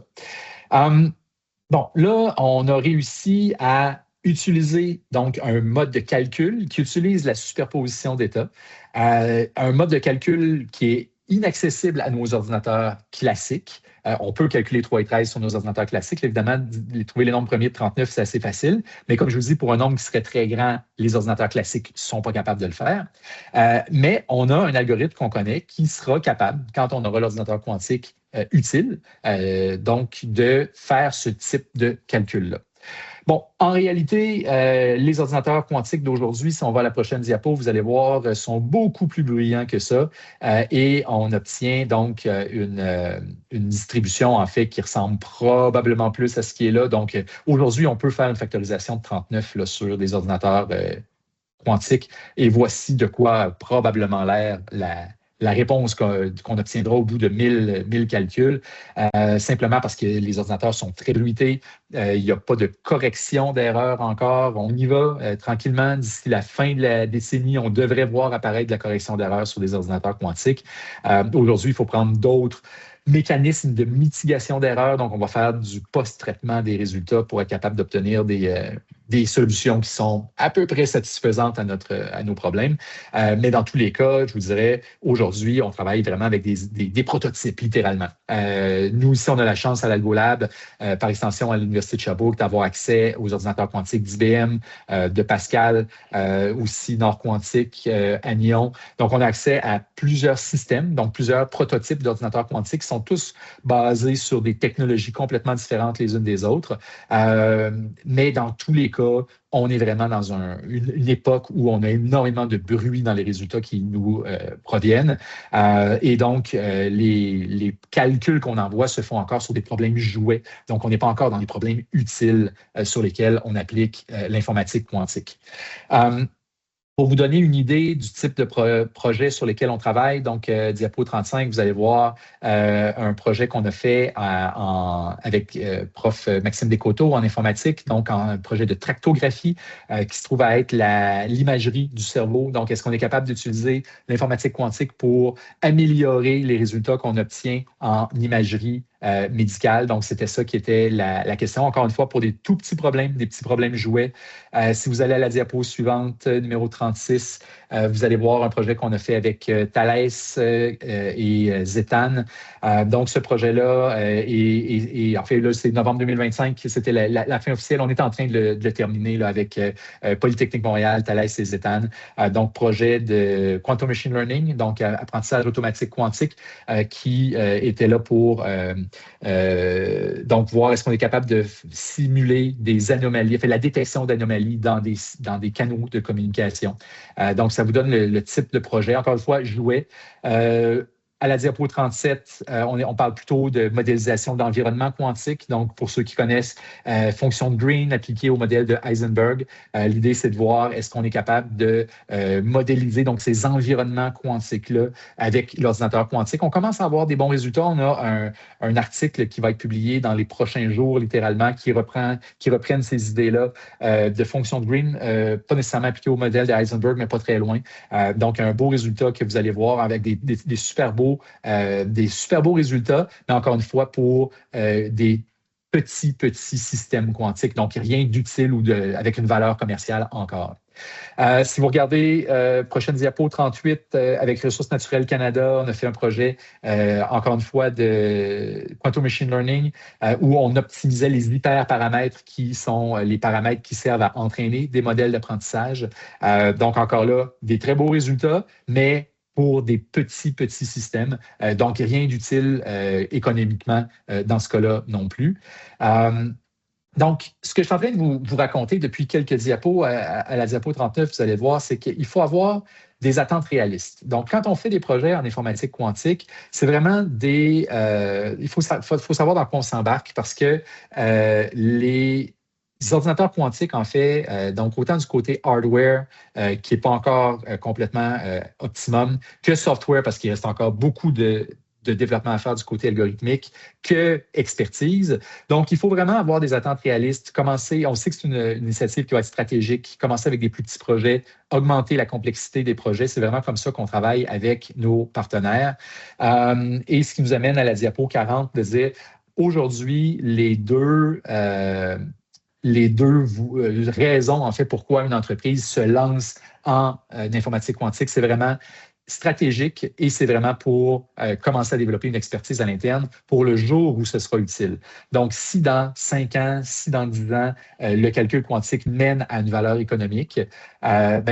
Bon, là, on a réussi à utiliser donc un mode de calcul qui utilise la superposition d'états, un mode de calcul qui est inaccessible à nos ordinateurs classiques. On peut calculer 3 et 13 sur nos ordinateurs classiques. Évidemment, trouver les nombres premiers de 39, c'est assez facile. Mais comme je vous dis, pour un nombre qui serait très grand, les ordinateurs classiques ne sont pas capables de le faire. Mais on a un algorithme qu'on connaît qui sera capable, quand on aura l'ordinateur quantique utile, donc de faire ce type de calcul-là. Bon, en réalité, les ordinateurs quantiques d'aujourd'hui, si on va à la prochaine diapo, vous allez voir, sont beaucoup plus bruyants que ça et on obtient donc une distribution, en fait, qui ressemble probablement plus à ce qui est là. Donc, aujourd'hui, on peut faire une factorisation de 39 là, sur des ordinateurs quantiques et voici de quoi a probablement l'air la réponse qu'on obtiendra au bout de 1000 calculs, simplement parce que les ordinateurs sont très bruités. Il n'y a pas de correction d'erreur encore. On y va tranquillement. D'ici la fin de la décennie, on devrait voir apparaître de la correction d'erreur sur des ordinateurs quantiques. Aujourd'hui, il faut prendre d'autres mécanismes de mitigation d'erreurs. Donc, on va faire du post-traitement des résultats pour être capable d'obtenir des solutions qui sont à peu près satisfaisantes à nos problèmes. Mais dans tous les cas, je vous dirais, aujourd'hui, on travaille vraiment avec des prototypes, littéralement. Nous, ici, on a la chance à l'Algolab, par extension à l'Université de Sherbrooke, d'avoir accès aux ordinateurs quantiques d'IBM, de Pascal, aussi Nord Quantique, à Nyon. Donc, on a accès à plusieurs systèmes, donc plusieurs prototypes d'ordinateurs quantiques qui sont tous basés sur des technologies complètement différentes les unes des autres. Mais dans tous les cas, on est vraiment dans une époque où on a énormément de bruit dans les résultats qui nous proviennent. Et donc, les calculs qu'on envoie se font encore sur des problèmes jouets. Donc, on n'est pas encore dans des problèmes utiles sur lesquels on applique l'informatique quantique. Pour vous donner une idée du type de projet sur lesquels on travaille, donc diapo 35, vous allez voir un projet qu'on a fait avec prof Maxime Descoteaux en informatique, donc un projet de tractographie qui se trouve à être l'imagerie du cerveau. Donc, est-ce qu'on est capable d'utiliser l'informatique quantique pour améliorer les résultats qu'on obtient en imagerie médicale. Donc, c'était ça qui était la question. Encore une fois, pour des tout petits problèmes, des petits problèmes jouets. Si vous allez à la diapo suivante, numéro 36, vous allez voir un projet qu'on a fait avec Thales et Zetan. Donc, ce projet-là, en fait, là, c'est novembre 2025, c'était la fin officielle. On est en train de le terminer là, avec Polytechnique Montréal, Thales et Zetan. Donc, projet de Quantum Machine Learning, donc apprentissage automatique quantique, qui était là pour donc voir est-ce qu'on est capable de simuler des anomalies, la détection d'anomalies dans des canaux de communication. Donc, ça vous donne le type de projet. Encore une fois, jouet. À la diapo 37, on parle plutôt de modélisation d'environnement quantique. Donc, pour ceux qui connaissent, fonction de Green appliquée au modèle de Heisenberg. L'idée, c'est de voir est-ce qu'on est capable de modéliser donc, ces environnements quantiques-là avec l'ordinateur quantique. On commence à avoir des bons résultats. On a un article qui va être publié dans les prochains jours, littéralement, qui reprennent ces idées-là de fonction de Green, pas nécessairement appliquées au modèle de Heisenberg, mais pas très loin. Donc, un beau résultat que vous allez voir avec des super beaux résultats, mais encore une fois, pour des petits systèmes quantiques, donc rien d'utile ou avec une valeur commerciale encore. Si vous regardez prochaine diapo 38 avec Ressources naturelles Canada, on a fait un projet, encore une fois, de Quantum Machine Learning où on optimisait les hyperparamètres qui sont les paramètres qui servent à entraîner des modèles d'apprentissage. Donc, encore là, des très beaux résultats, mais pour des petits systèmes. Donc, rien d'utile économiquement dans ce cas-là non plus. Donc, ce que je suis en train de vous raconter depuis quelques diapos, à la diapo 39, vous allez voir, c'est qu'il faut avoir des attentes réalistes. Donc, quand on fait des projets en informatique quantique, c'est vraiment il faut savoir dans quoi on s'embarque parce que les ordinateurs quantiques, en fait, donc autant du côté hardware, qui n'est pas encore complètement optimum, que software, parce qu'il reste encore beaucoup de développement à faire du côté algorithmique, que expertise. Donc, il faut vraiment avoir des attentes réalistes. Commencer, on sait que c'est une initiative qui va être stratégique, commencer avec des plus petits projets, augmenter la complexité des projets. C'est vraiment comme ça qu'on travaille avec nos partenaires. Et ce qui nous amène à la diapo 40, de dire, aujourd'hui, les deux raisons, en fait, pourquoi une entreprise se lance en informatique quantique, c'est vraiment stratégique et c'est vraiment pour commencer à développer une expertise à l'interne pour le jour où ce sera utile. Donc, si dans 5 ans, si dans 10 ans, le calcul quantique mène à une valeur économique,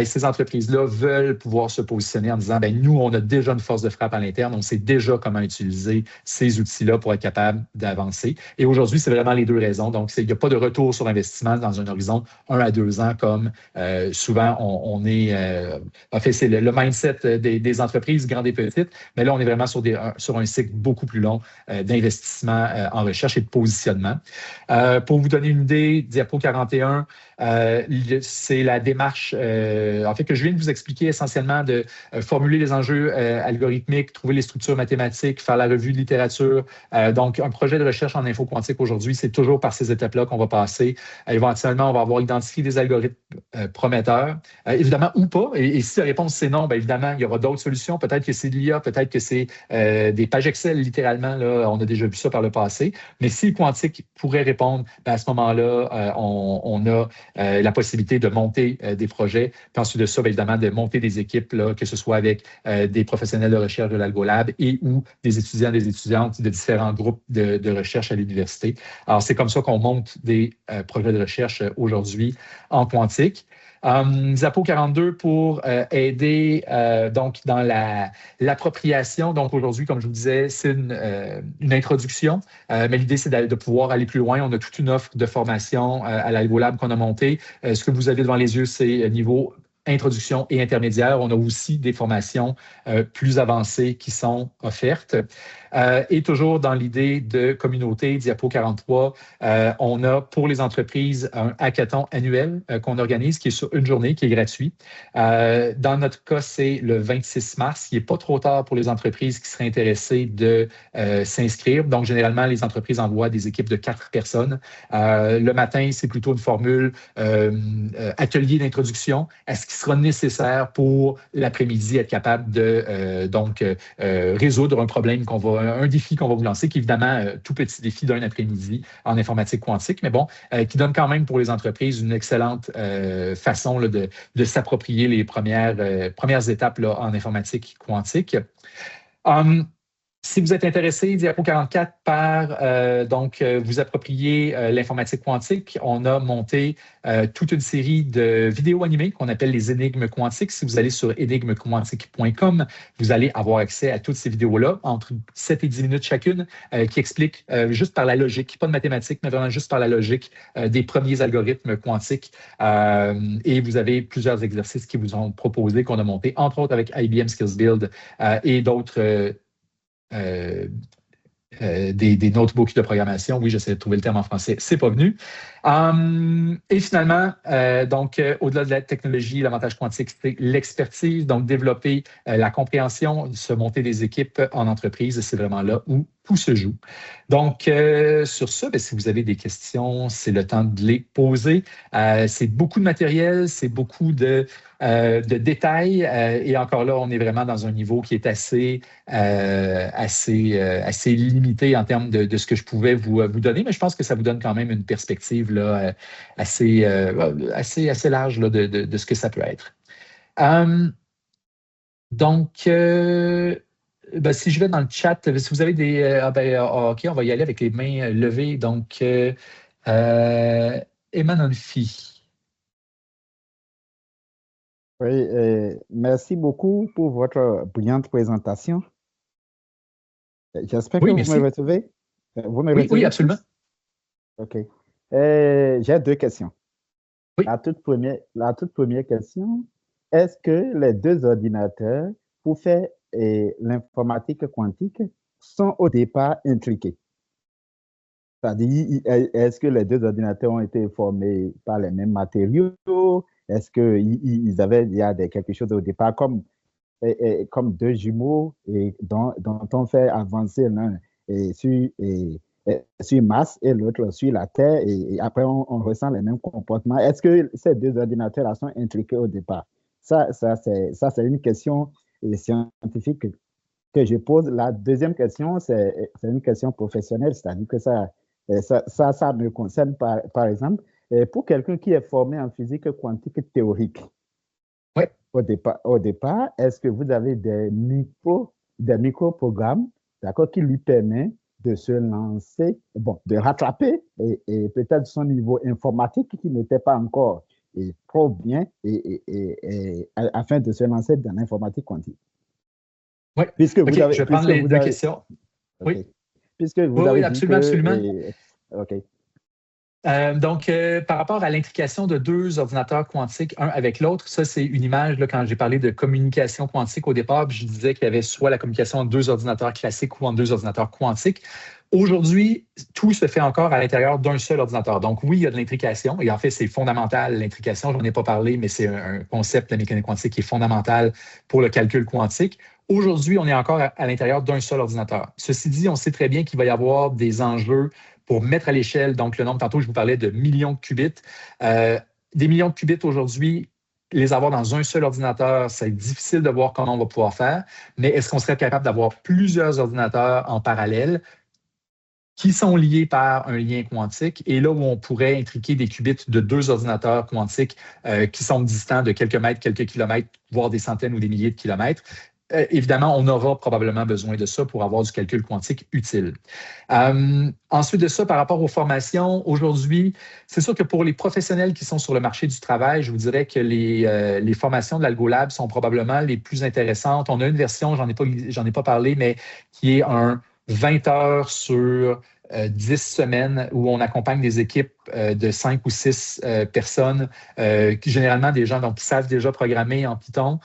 ces entreprises-là veulent pouvoir se positionner en disant, nous, on a déjà une force de frappe à l'interne, on sait déjà comment utiliser ces outils-là pour être capable d'avancer. Et aujourd'hui, c'est vraiment les deux raisons. Donc, il n'y a pas de retour sur investissement dans un horizon 1 à 2 ans comme souvent on est... en fait, c'est le mindset des entreprises, grandes et petites, mais là, on est vraiment sur un cycle beaucoup plus long d'investissement en recherche et de positionnement. Pour vous donner une idée, diapo 41, c'est la démarche, en fait, que je viens de vous expliquer essentiellement de formuler les enjeux algorithmiques, trouver les structures mathématiques, faire la revue de littérature. Donc, un projet de recherche en info quantique aujourd'hui, c'est toujours par ces étapes-là qu'on va passer. Éventuellement, on va avoir identifié des algorithmes prometteurs, évidemment, ou pas. Et si la réponse c'est non, évidemment, il y aura d'autres solutions. Peut-être que c'est de l'IA, peut-être que c'est des pages Excel, littéralement. Là, on a déjà vu ça par le passé. Mais si le quantique pourrait répondre, à ce moment-là, on a la possibilité de monter des projets. Puis ensuite de ça, évidemment, de monter des équipes, là, que ce soit avec des professionnels de recherche de l'AlgoLab et ou des étudiants, des étudiantes de différents groupes de recherche à l'université. Alors, c'est comme ça qu'on monte des projets de recherche aujourd'hui en quantique. Diapo 42 pour aider donc dans l'appropriation. Donc aujourd'hui, comme je vous disais, c'est une introduction, mais l'idée, c'est de pouvoir aller plus loin. On a toute une offre de formation à l'AlgoLab qu'on a montée. Ce que vous avez devant les yeux, c'est niveau introduction et intermédiaire. On a aussi des formations plus avancées qui sont offertes. Et toujours dans l'idée de communauté, diapo 43, on a pour les entreprises un hackathon annuel qu'on organise qui est sur une journée, qui est gratuit. Dans notre cas, c'est le 26 mars. Il n'est pas trop tard pour les entreprises qui seraient intéressées de s'inscrire. Donc, généralement, les entreprises envoient des équipes de 4 personnes. Le matin, c'est plutôt une formule atelier d'introduction à ce qui sera nécessaire pour l'après-midi être capable de résoudre un défi qu'on va vous lancer, qui est évidemment tout petit défi d'un après-midi en informatique quantique, mais bon, qui donne quand même pour les entreprises une excellente façon là, de s'approprier les premières étapes là, en informatique quantique. Si vous êtes intéressé, Diapo 44, par vous approprier l'informatique quantique, on a monté toute une série de vidéos animées qu'on appelle les énigmes quantiques. Si vous allez sur énigmequantique.com, vous allez avoir accès à toutes ces vidéos-là, entre 7 et 10 minutes chacune, qui expliquent juste par la logique, pas de mathématiques, mais vraiment juste par la logique des premiers algorithmes quantiques. Et vous avez plusieurs exercices qui vous ont proposés, qu'on a montés, entre autres avec IBM Skills Build et d'autres des notebooks de programmation. Oui, j'essaie de trouver le terme en français, c'est pas venu. Et finalement, au-delà de la technologie, l'avantage quantique, c'est l'expertise, donc développer la compréhension, se monter des équipes en entreprise, c'est vraiment là où tout se joue. Donc, sur ça, si vous avez des questions, c'est le temps de les poser. C'est beaucoup de matériel, c'est beaucoup de détails, et encore là, on est vraiment dans un niveau qui est assez limité en termes de ce que je pouvais vous donner, mais je pense que ça vous donne quand même une perspective là, assez large là, de ce que ça peut être. Si je vais dans le chat, si vous avez des... OK, on va y aller avec les mains levées. Donc, Emma Nonfi. Oui, merci beaucoup pour votre brillante présentation. J'espère que vous me recevez. Vous me recevez? Oui, absolument. OK. J'ai deux questions. Oui. La toute première question, est-ce que les deux ordinateurs pour faire l'informatique quantique sont au départ intriqués? C'est-à-dire, est-ce que les deux ordinateurs ont été formés par les mêmes matériaux? Est-ce qu'ils avaient quelque chose au départ comme deux jumeaux dont on fait avancer l'un sur Mars et l'autre sur la Terre, et après on ressent les mêmes comportements? Est-ce que ces deux ordinateurs-là sont intriqués au départ? Ça c'est une question scientifique que je pose. La deuxième question, c'est une question professionnelle, c'est-à-dire que ça me concerne par exemple. Pour quelqu'un qui est formé en physique quantique théorique, oui. Au départ, est-ce que vous avez des micro-programmes, d'accord, qui lui permettent de se lancer, de rattraper et peut-être son niveau informatique qui n'était pas encore trop bien afin de se lancer dans l'informatique quantique? Oui, je vais prendre les deux questions. Okay. Oui. Puisque vous avez dit absolument. OK. Par rapport à l'intrication de deux ordinateurs quantiques, un avec l'autre, ça, c'est une image, là, quand j'ai parlé de communication quantique au départ, je disais qu'il y avait soit la communication entre deux ordinateurs classiques ou entre deux ordinateurs quantiques. Aujourd'hui, tout se fait encore à l'intérieur d'un seul ordinateur. Donc, oui, il y a de l'intrication, et en fait, c'est fondamental, l'intrication. Je n'en ai pas parlé, mais c'est un concept de la mécanique quantique qui est fondamental pour le calcul quantique. Aujourd'hui, on est encore à l'intérieur d'un seul ordinateur. Ceci dit, on sait très bien qu'il va y avoir des enjeux pour mettre à l'échelle, donc le nombre, tantôt je vous parlais de millions de qubits. Des millions de qubits aujourd'hui, les avoir dans un seul ordinateur, c'est difficile de voir comment on va pouvoir faire, mais est-ce qu'on serait capable d'avoir plusieurs ordinateurs en parallèle qui sont liés par un lien quantique, et là où on pourrait intriquer des qubits de deux ordinateurs quantiques qui sont distants de quelques mètres, quelques kilomètres, voire des centaines ou des milliers de kilomètres? Évidemment, on aura probablement besoin de ça pour avoir du calcul quantique utile. Ensuite de ça, par rapport aux formations, aujourd'hui, c'est sûr que pour les professionnels qui sont sur le marché du travail, je vous dirais que les formations de l'AlgoLab sont probablement les plus intéressantes. On a une version, j'en ai pas parlé, mais qui est un 20 heures sur 10 semaines où on accompagne des équipes de 5 ou 6 personnes, généralement des gens qui savent déjà programmer en Python.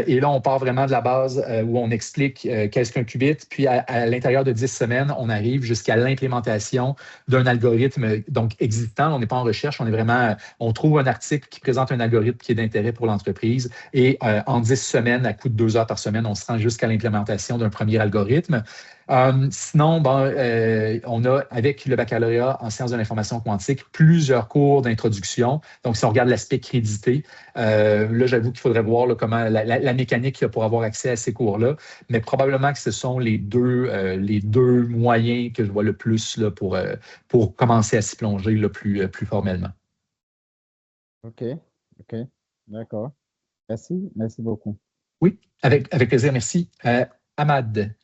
Et là, on part vraiment de la base où on explique qu'est-ce qu'un qubit. Puis, à l'intérieur de 10 semaines, on arrive jusqu'à l'implémentation d'un algorithme existant. On n'est pas en recherche, on trouve un article qui présente un algorithme qui est d'intérêt pour l'entreprise. Et en 10 semaines, à coût de 2 heures par semaine, on se rend jusqu'à l'implémentation d'un premier algorithme. Sinon, on a a, avec le baccalauréat en sciences de l'information quantique, plusieurs cours d'introduction. Donc, si on regarde l'aspect crédité, là, j'avoue qu'il faudrait voir là, comment la mécanique pour avoir accès à ces cours-là, mais probablement que ce sont les deux moyens que je vois le plus là, pour commencer à s'y plonger là, plus formellement. OK, d'accord. Merci beaucoup. Oui, avec plaisir, merci. Ahmad.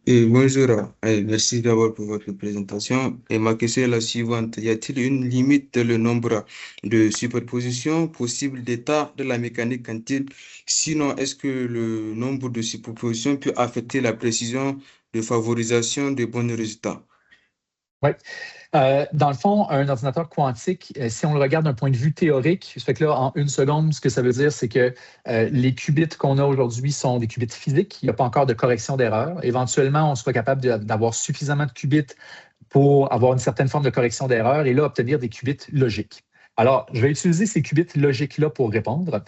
Bonjour, merci d'abord pour votre présentation. Et ma question est la suivante. Y a-t-il une limite dans le nombre de superpositions possibles d'états de la mécanique quantique? Sinon, est-ce que le nombre de superpositions peut affecter la précision de favorisation des bons résultats? Oui. Dans le fond, un ordinateur quantique, si on le regarde d'un point de vue théorique, ça fait que là, en une seconde, ce que ça veut dire, c'est que les qubits qu'on a aujourd'hui sont des qubits physiques. Il n'y a pas encore de correction d'erreur. Éventuellement, on sera capable d'avoir suffisamment de qubits pour avoir une certaine forme de correction d'erreur et là, obtenir des qubits logiques. Alors, je vais utiliser ces qubits logiques-là pour répondre.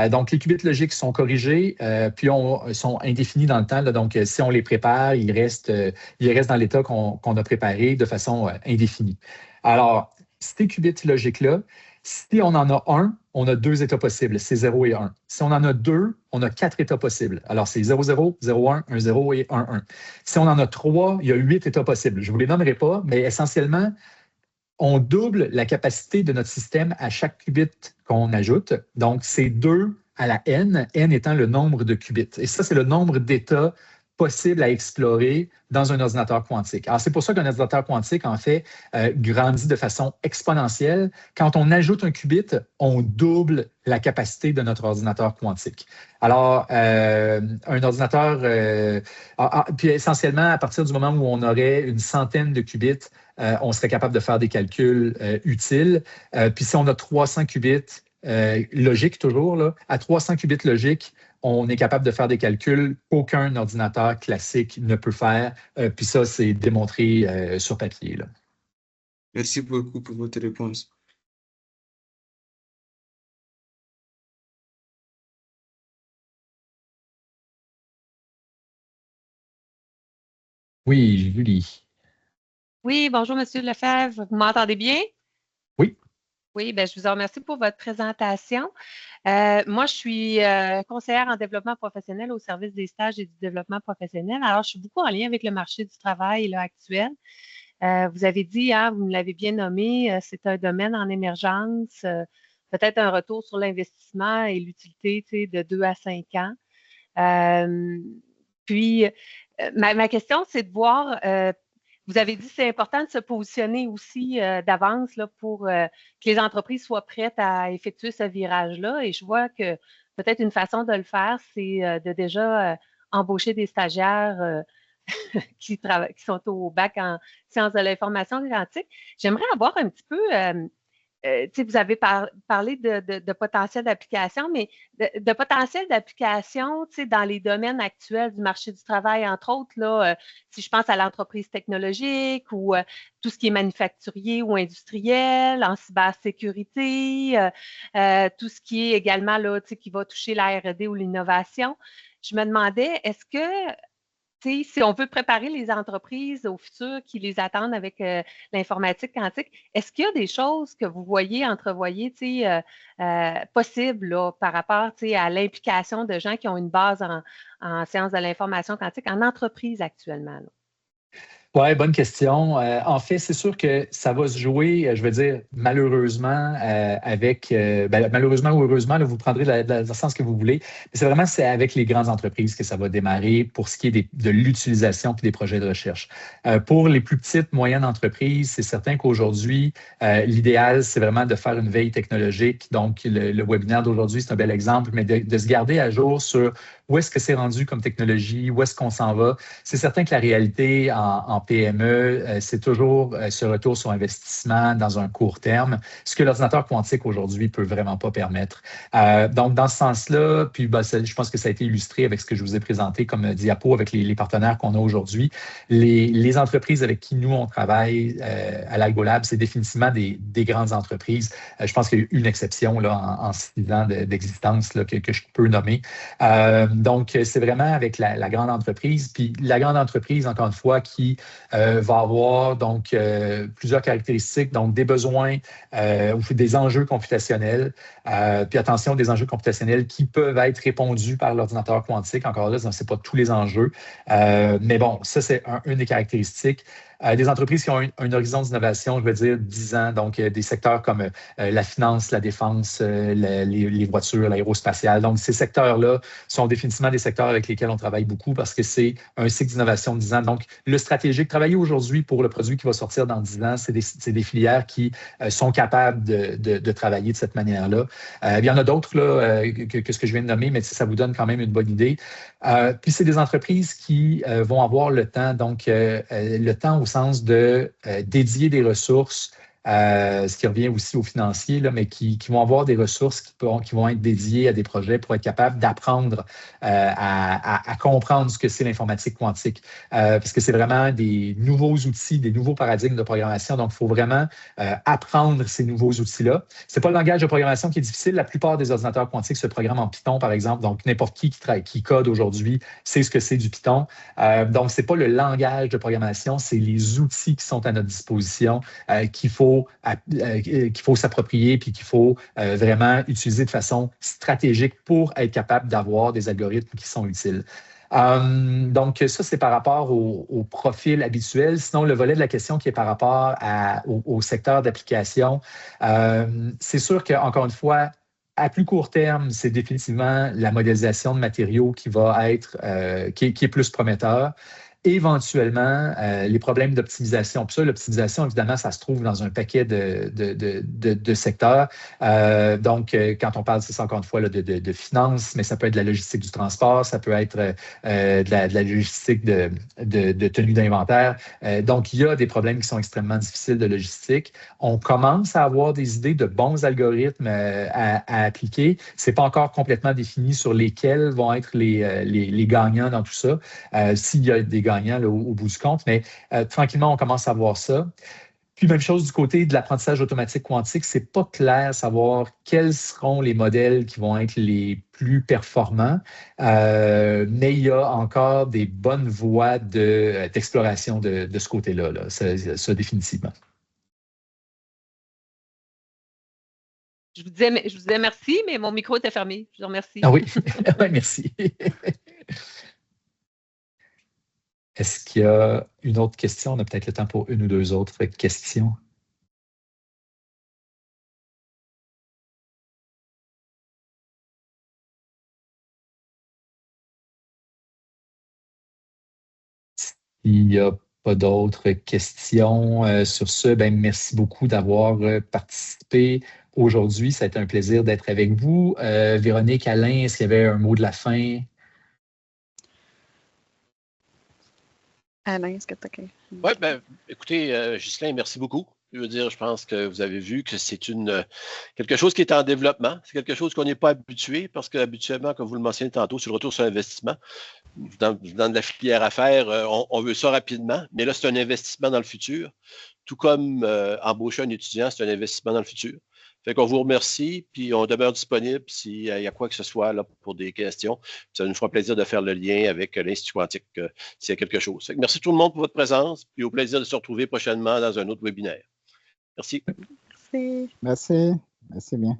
Donc, les qubits logiques sont corrigés, puis sont indéfinis dans le temps. Là, donc, si on les prépare, ils restent dans l'état qu'on a préparé de façon indéfinie. Alors, ces qubits logiques-là, si on en a un, on a deux états possibles, c'est 0 et 1. Si on en a deux, on a quatre états possibles. Alors, c'est 0, 0, 0, 1, 1, 0 et 1, 1. Si on en a trois, il y a 8 états possibles. Je ne vous les nommerai pas, mais essentiellement, on double la capacité de notre système à chaque qubit qu'on ajoute. Donc, c'est 2 à la n, n étant le nombre de qubits. Et ça, c'est le nombre d'états possibles à explorer dans un ordinateur quantique. Alors, c'est pour ça qu'un ordinateur quantique, en fait, grandit de façon exponentielle. Quand on ajoute un qubit, on double la capacité de notre ordinateur quantique. Alors, un ordinateur, puis essentiellement, à partir du moment où on aurait une centaine de qubits, on serait capable de faire des calculs utiles. Puis si on a 300 qubits logiques toujours, là, à 300 qubits logiques, on est capable de faire des calculs qu'aucun ordinateur classique ne peut faire. Puis ça, c'est démontré sur papier, là. Merci beaucoup pour votre réponse. Oui, Julie. Oui, bonjour, Monsieur Lefebvre. Vous m'entendez bien? Oui. Oui, bien, je vous remercie pour votre présentation. Moi, je suis conseillère en développement professionnel au service des stages et du développement professionnel. Alors, je suis beaucoup en lien avec le marché du travail là, actuel. Vous avez dit, hein, vous me l'avez bien nommé, c'est un domaine en émergence, peut-être un retour sur l'investissement et l'utilité de 2 à 5 ans. Puis, ma question, c'est de voir, vous avez dit que c'est important de se positionner aussi d'avance là, pour que les entreprises soient prêtes à effectuer ce virage-là. Et je vois que peut-être une façon de le faire, c'est de déjà embaucher des stagiaires qui sont au bac en sciences de l'information quantique. J'aimerais avoir un petit peu, vous avez parlé de potentiel d'application, mais de potentiel d'application dans les domaines actuels du marché du travail, entre autres, là, si je pense à l'entreprise technologique ou tout ce qui est manufacturier ou industriel, en cybersécurité, tout ce qui est également là, qui va toucher la R&D ou l'innovation. Je me demandais, est-ce que si on veut préparer les entreprises au futur qui les attendent avec l'informatique quantique, est-ce qu'il y a des choses que vous entrevoyez possibles là, par rapport à l'implication de gens qui ont une base en sciences de l'information quantique en entreprise actuellement? Oui, bonne question. En fait, c'est sûr que ça va se jouer, je veux dire, malheureusement, malheureusement ou heureusement, là, vous prendrez le sens que vous voulez. Mais c'est avec les grandes entreprises que ça va démarrer pour ce qui est de l'utilisation et des projets de recherche. Pour les plus petites, moyennes entreprises, c'est certain qu'aujourd'hui, l'idéal, c'est vraiment de faire une veille technologique. Donc, le webinaire d'aujourd'hui, c'est un bel exemple, mais de se garder à jour sur où est-ce que c'est rendu comme technologie, où est-ce qu'on s'en va. C'est certain que la réalité en PME, c'est toujours ce retour sur investissement dans un court terme, ce que l'ordinateur quantique aujourd'hui peut vraiment pas permettre. Donc, dans ce sens-là, puis je pense que ça a été illustré avec ce que je vous ai présenté comme diapo avec les partenaires qu'on a aujourd'hui. Les entreprises avec qui nous, on travaille à l'Algolab, c'est définitivement des grandes entreprises. Je pense qu'il y a eu une exception là, en 6 ans d'existence là, que je peux nommer. Donc, c'est vraiment avec la grande entreprise. Puis la grande entreprise, encore une fois, qui va avoir donc plusieurs caractéristiques, donc des besoins ou des enjeux computationnels. Puis attention, des enjeux computationnels qui peuvent être répondus par l'ordinateur quantique. Encore là, ce n'est pas tous les enjeux. Mais bon, ça, c'est une des caractéristiques. Des entreprises qui ont un horizon d'innovation, je veux dire 10 ans, donc des secteurs comme la finance, la défense, les voitures, l'aérospatiale. Donc, ces secteurs-là sont définitivement des secteurs avec lesquels on travaille beaucoup parce que c'est un cycle d'innovation de 10 ans. Donc, le stratégique, travailler aujourd'hui pour le produit qui va sortir dans 10 ans, c'est des filières qui sont capables de travailler de cette manière-là. Il y en a d'autres là, que ce que je viens de nommer, mais ça vous donne quand même une bonne idée. Puis, c'est des entreprises qui vont avoir le temps, donc le temps au sens de dédier des ressources, ce qui revient aussi aux financiers, là, mais qui vont avoir des ressources qui vont être dédiées à des projets pour être capables d'apprendre à comprendre ce que c'est l'informatique quantique. Parce que c'est vraiment des nouveaux outils, des nouveaux paradigmes de programmation. Donc, il faut vraiment apprendre ces nouveaux outils-là. Ce n'est pas le langage de programmation qui est difficile. La plupart des ordinateurs quantiques se programment en Python, par exemple. Donc, n'importe qui code aujourd'hui sait ce que c'est du Python. Donc, ce n'est pas le langage de programmation, c'est les outils qui sont à notre disposition qu'il faut s'approprier puis qu'il faut vraiment utiliser de façon stratégique pour être capable d'avoir des algorithmes qui sont utiles. Donc, ça, c'est par rapport au profil habituel. Sinon, le volet de la question qui est par rapport au secteur d'application, c'est sûr qu'encore une fois, à plus court terme, c'est définitivement la modélisation de matériaux qui va être, qui est plus prometteur. Éventuellement, les problèmes d'optimisation. Puis ça, l'optimisation, évidemment, ça se trouve dans un paquet de secteurs. Donc, quand on parle, c'est ça encore une fois, là, de finances, mais ça peut être de la logistique du transport, ça peut être de la logistique de tenue d'inventaire. Donc, il y a des problèmes qui sont extrêmement difficiles de logistique. On commence à avoir des idées de bons algorithmes à appliquer. Ce n'est pas encore complètement défini sur lesquels vont être les gagnants dans tout ça. S'il y a des gagnants là, au bout du compte, mais tranquillement, on commence à voir ça. Puis, même chose du côté de l'apprentissage automatique quantique, ce n'est pas clair savoir quels seront les modèles qui vont être les plus performants, mais il y a encore des bonnes voies d'exploration de ce côté-là, là, ça définitivement. Je vous disais merci, mais mon micro était fermé. Je vous remercie. Ah oui, ouais, merci. Est-ce qu'il y a une autre question? On a peut-être le temps pour une ou deux autres questions. S'il n'y a pas d'autres questions sur ce, ben, merci beaucoup d'avoir participé aujourd'hui. Ça a été un plaisir d'être avec vous. Véronique, Alain, est-ce qu'il y avait un mot de la fin? Alain, est-ce que tu as Oui, ben, écoutez, Ghislain, merci beaucoup. Je veux dire, je pense que vous avez vu que c'est quelque chose qui est en développement. C'est quelque chose qu'on n'est pas habitué parce qu'habituellement, comme vous le mentionnez tantôt, sur le retour sur investissement, dans de la filière affaires, on veut ça rapidement, mais là, c'est un investissement dans le futur. Tout comme embaucher un étudiant, c'est un investissement dans le futur. Fait qu'on vous remercie, puis on demeure disponible s'il y a quoi que ce soit là pour des questions. Ça nous fera plaisir de faire le lien avec l'Institut quantique s'il y a quelque chose. Fait que merci tout le monde pour votre présence, puis au plaisir de se retrouver prochainement dans un autre webinaire. Merci. Merci. Merci. Merci bien.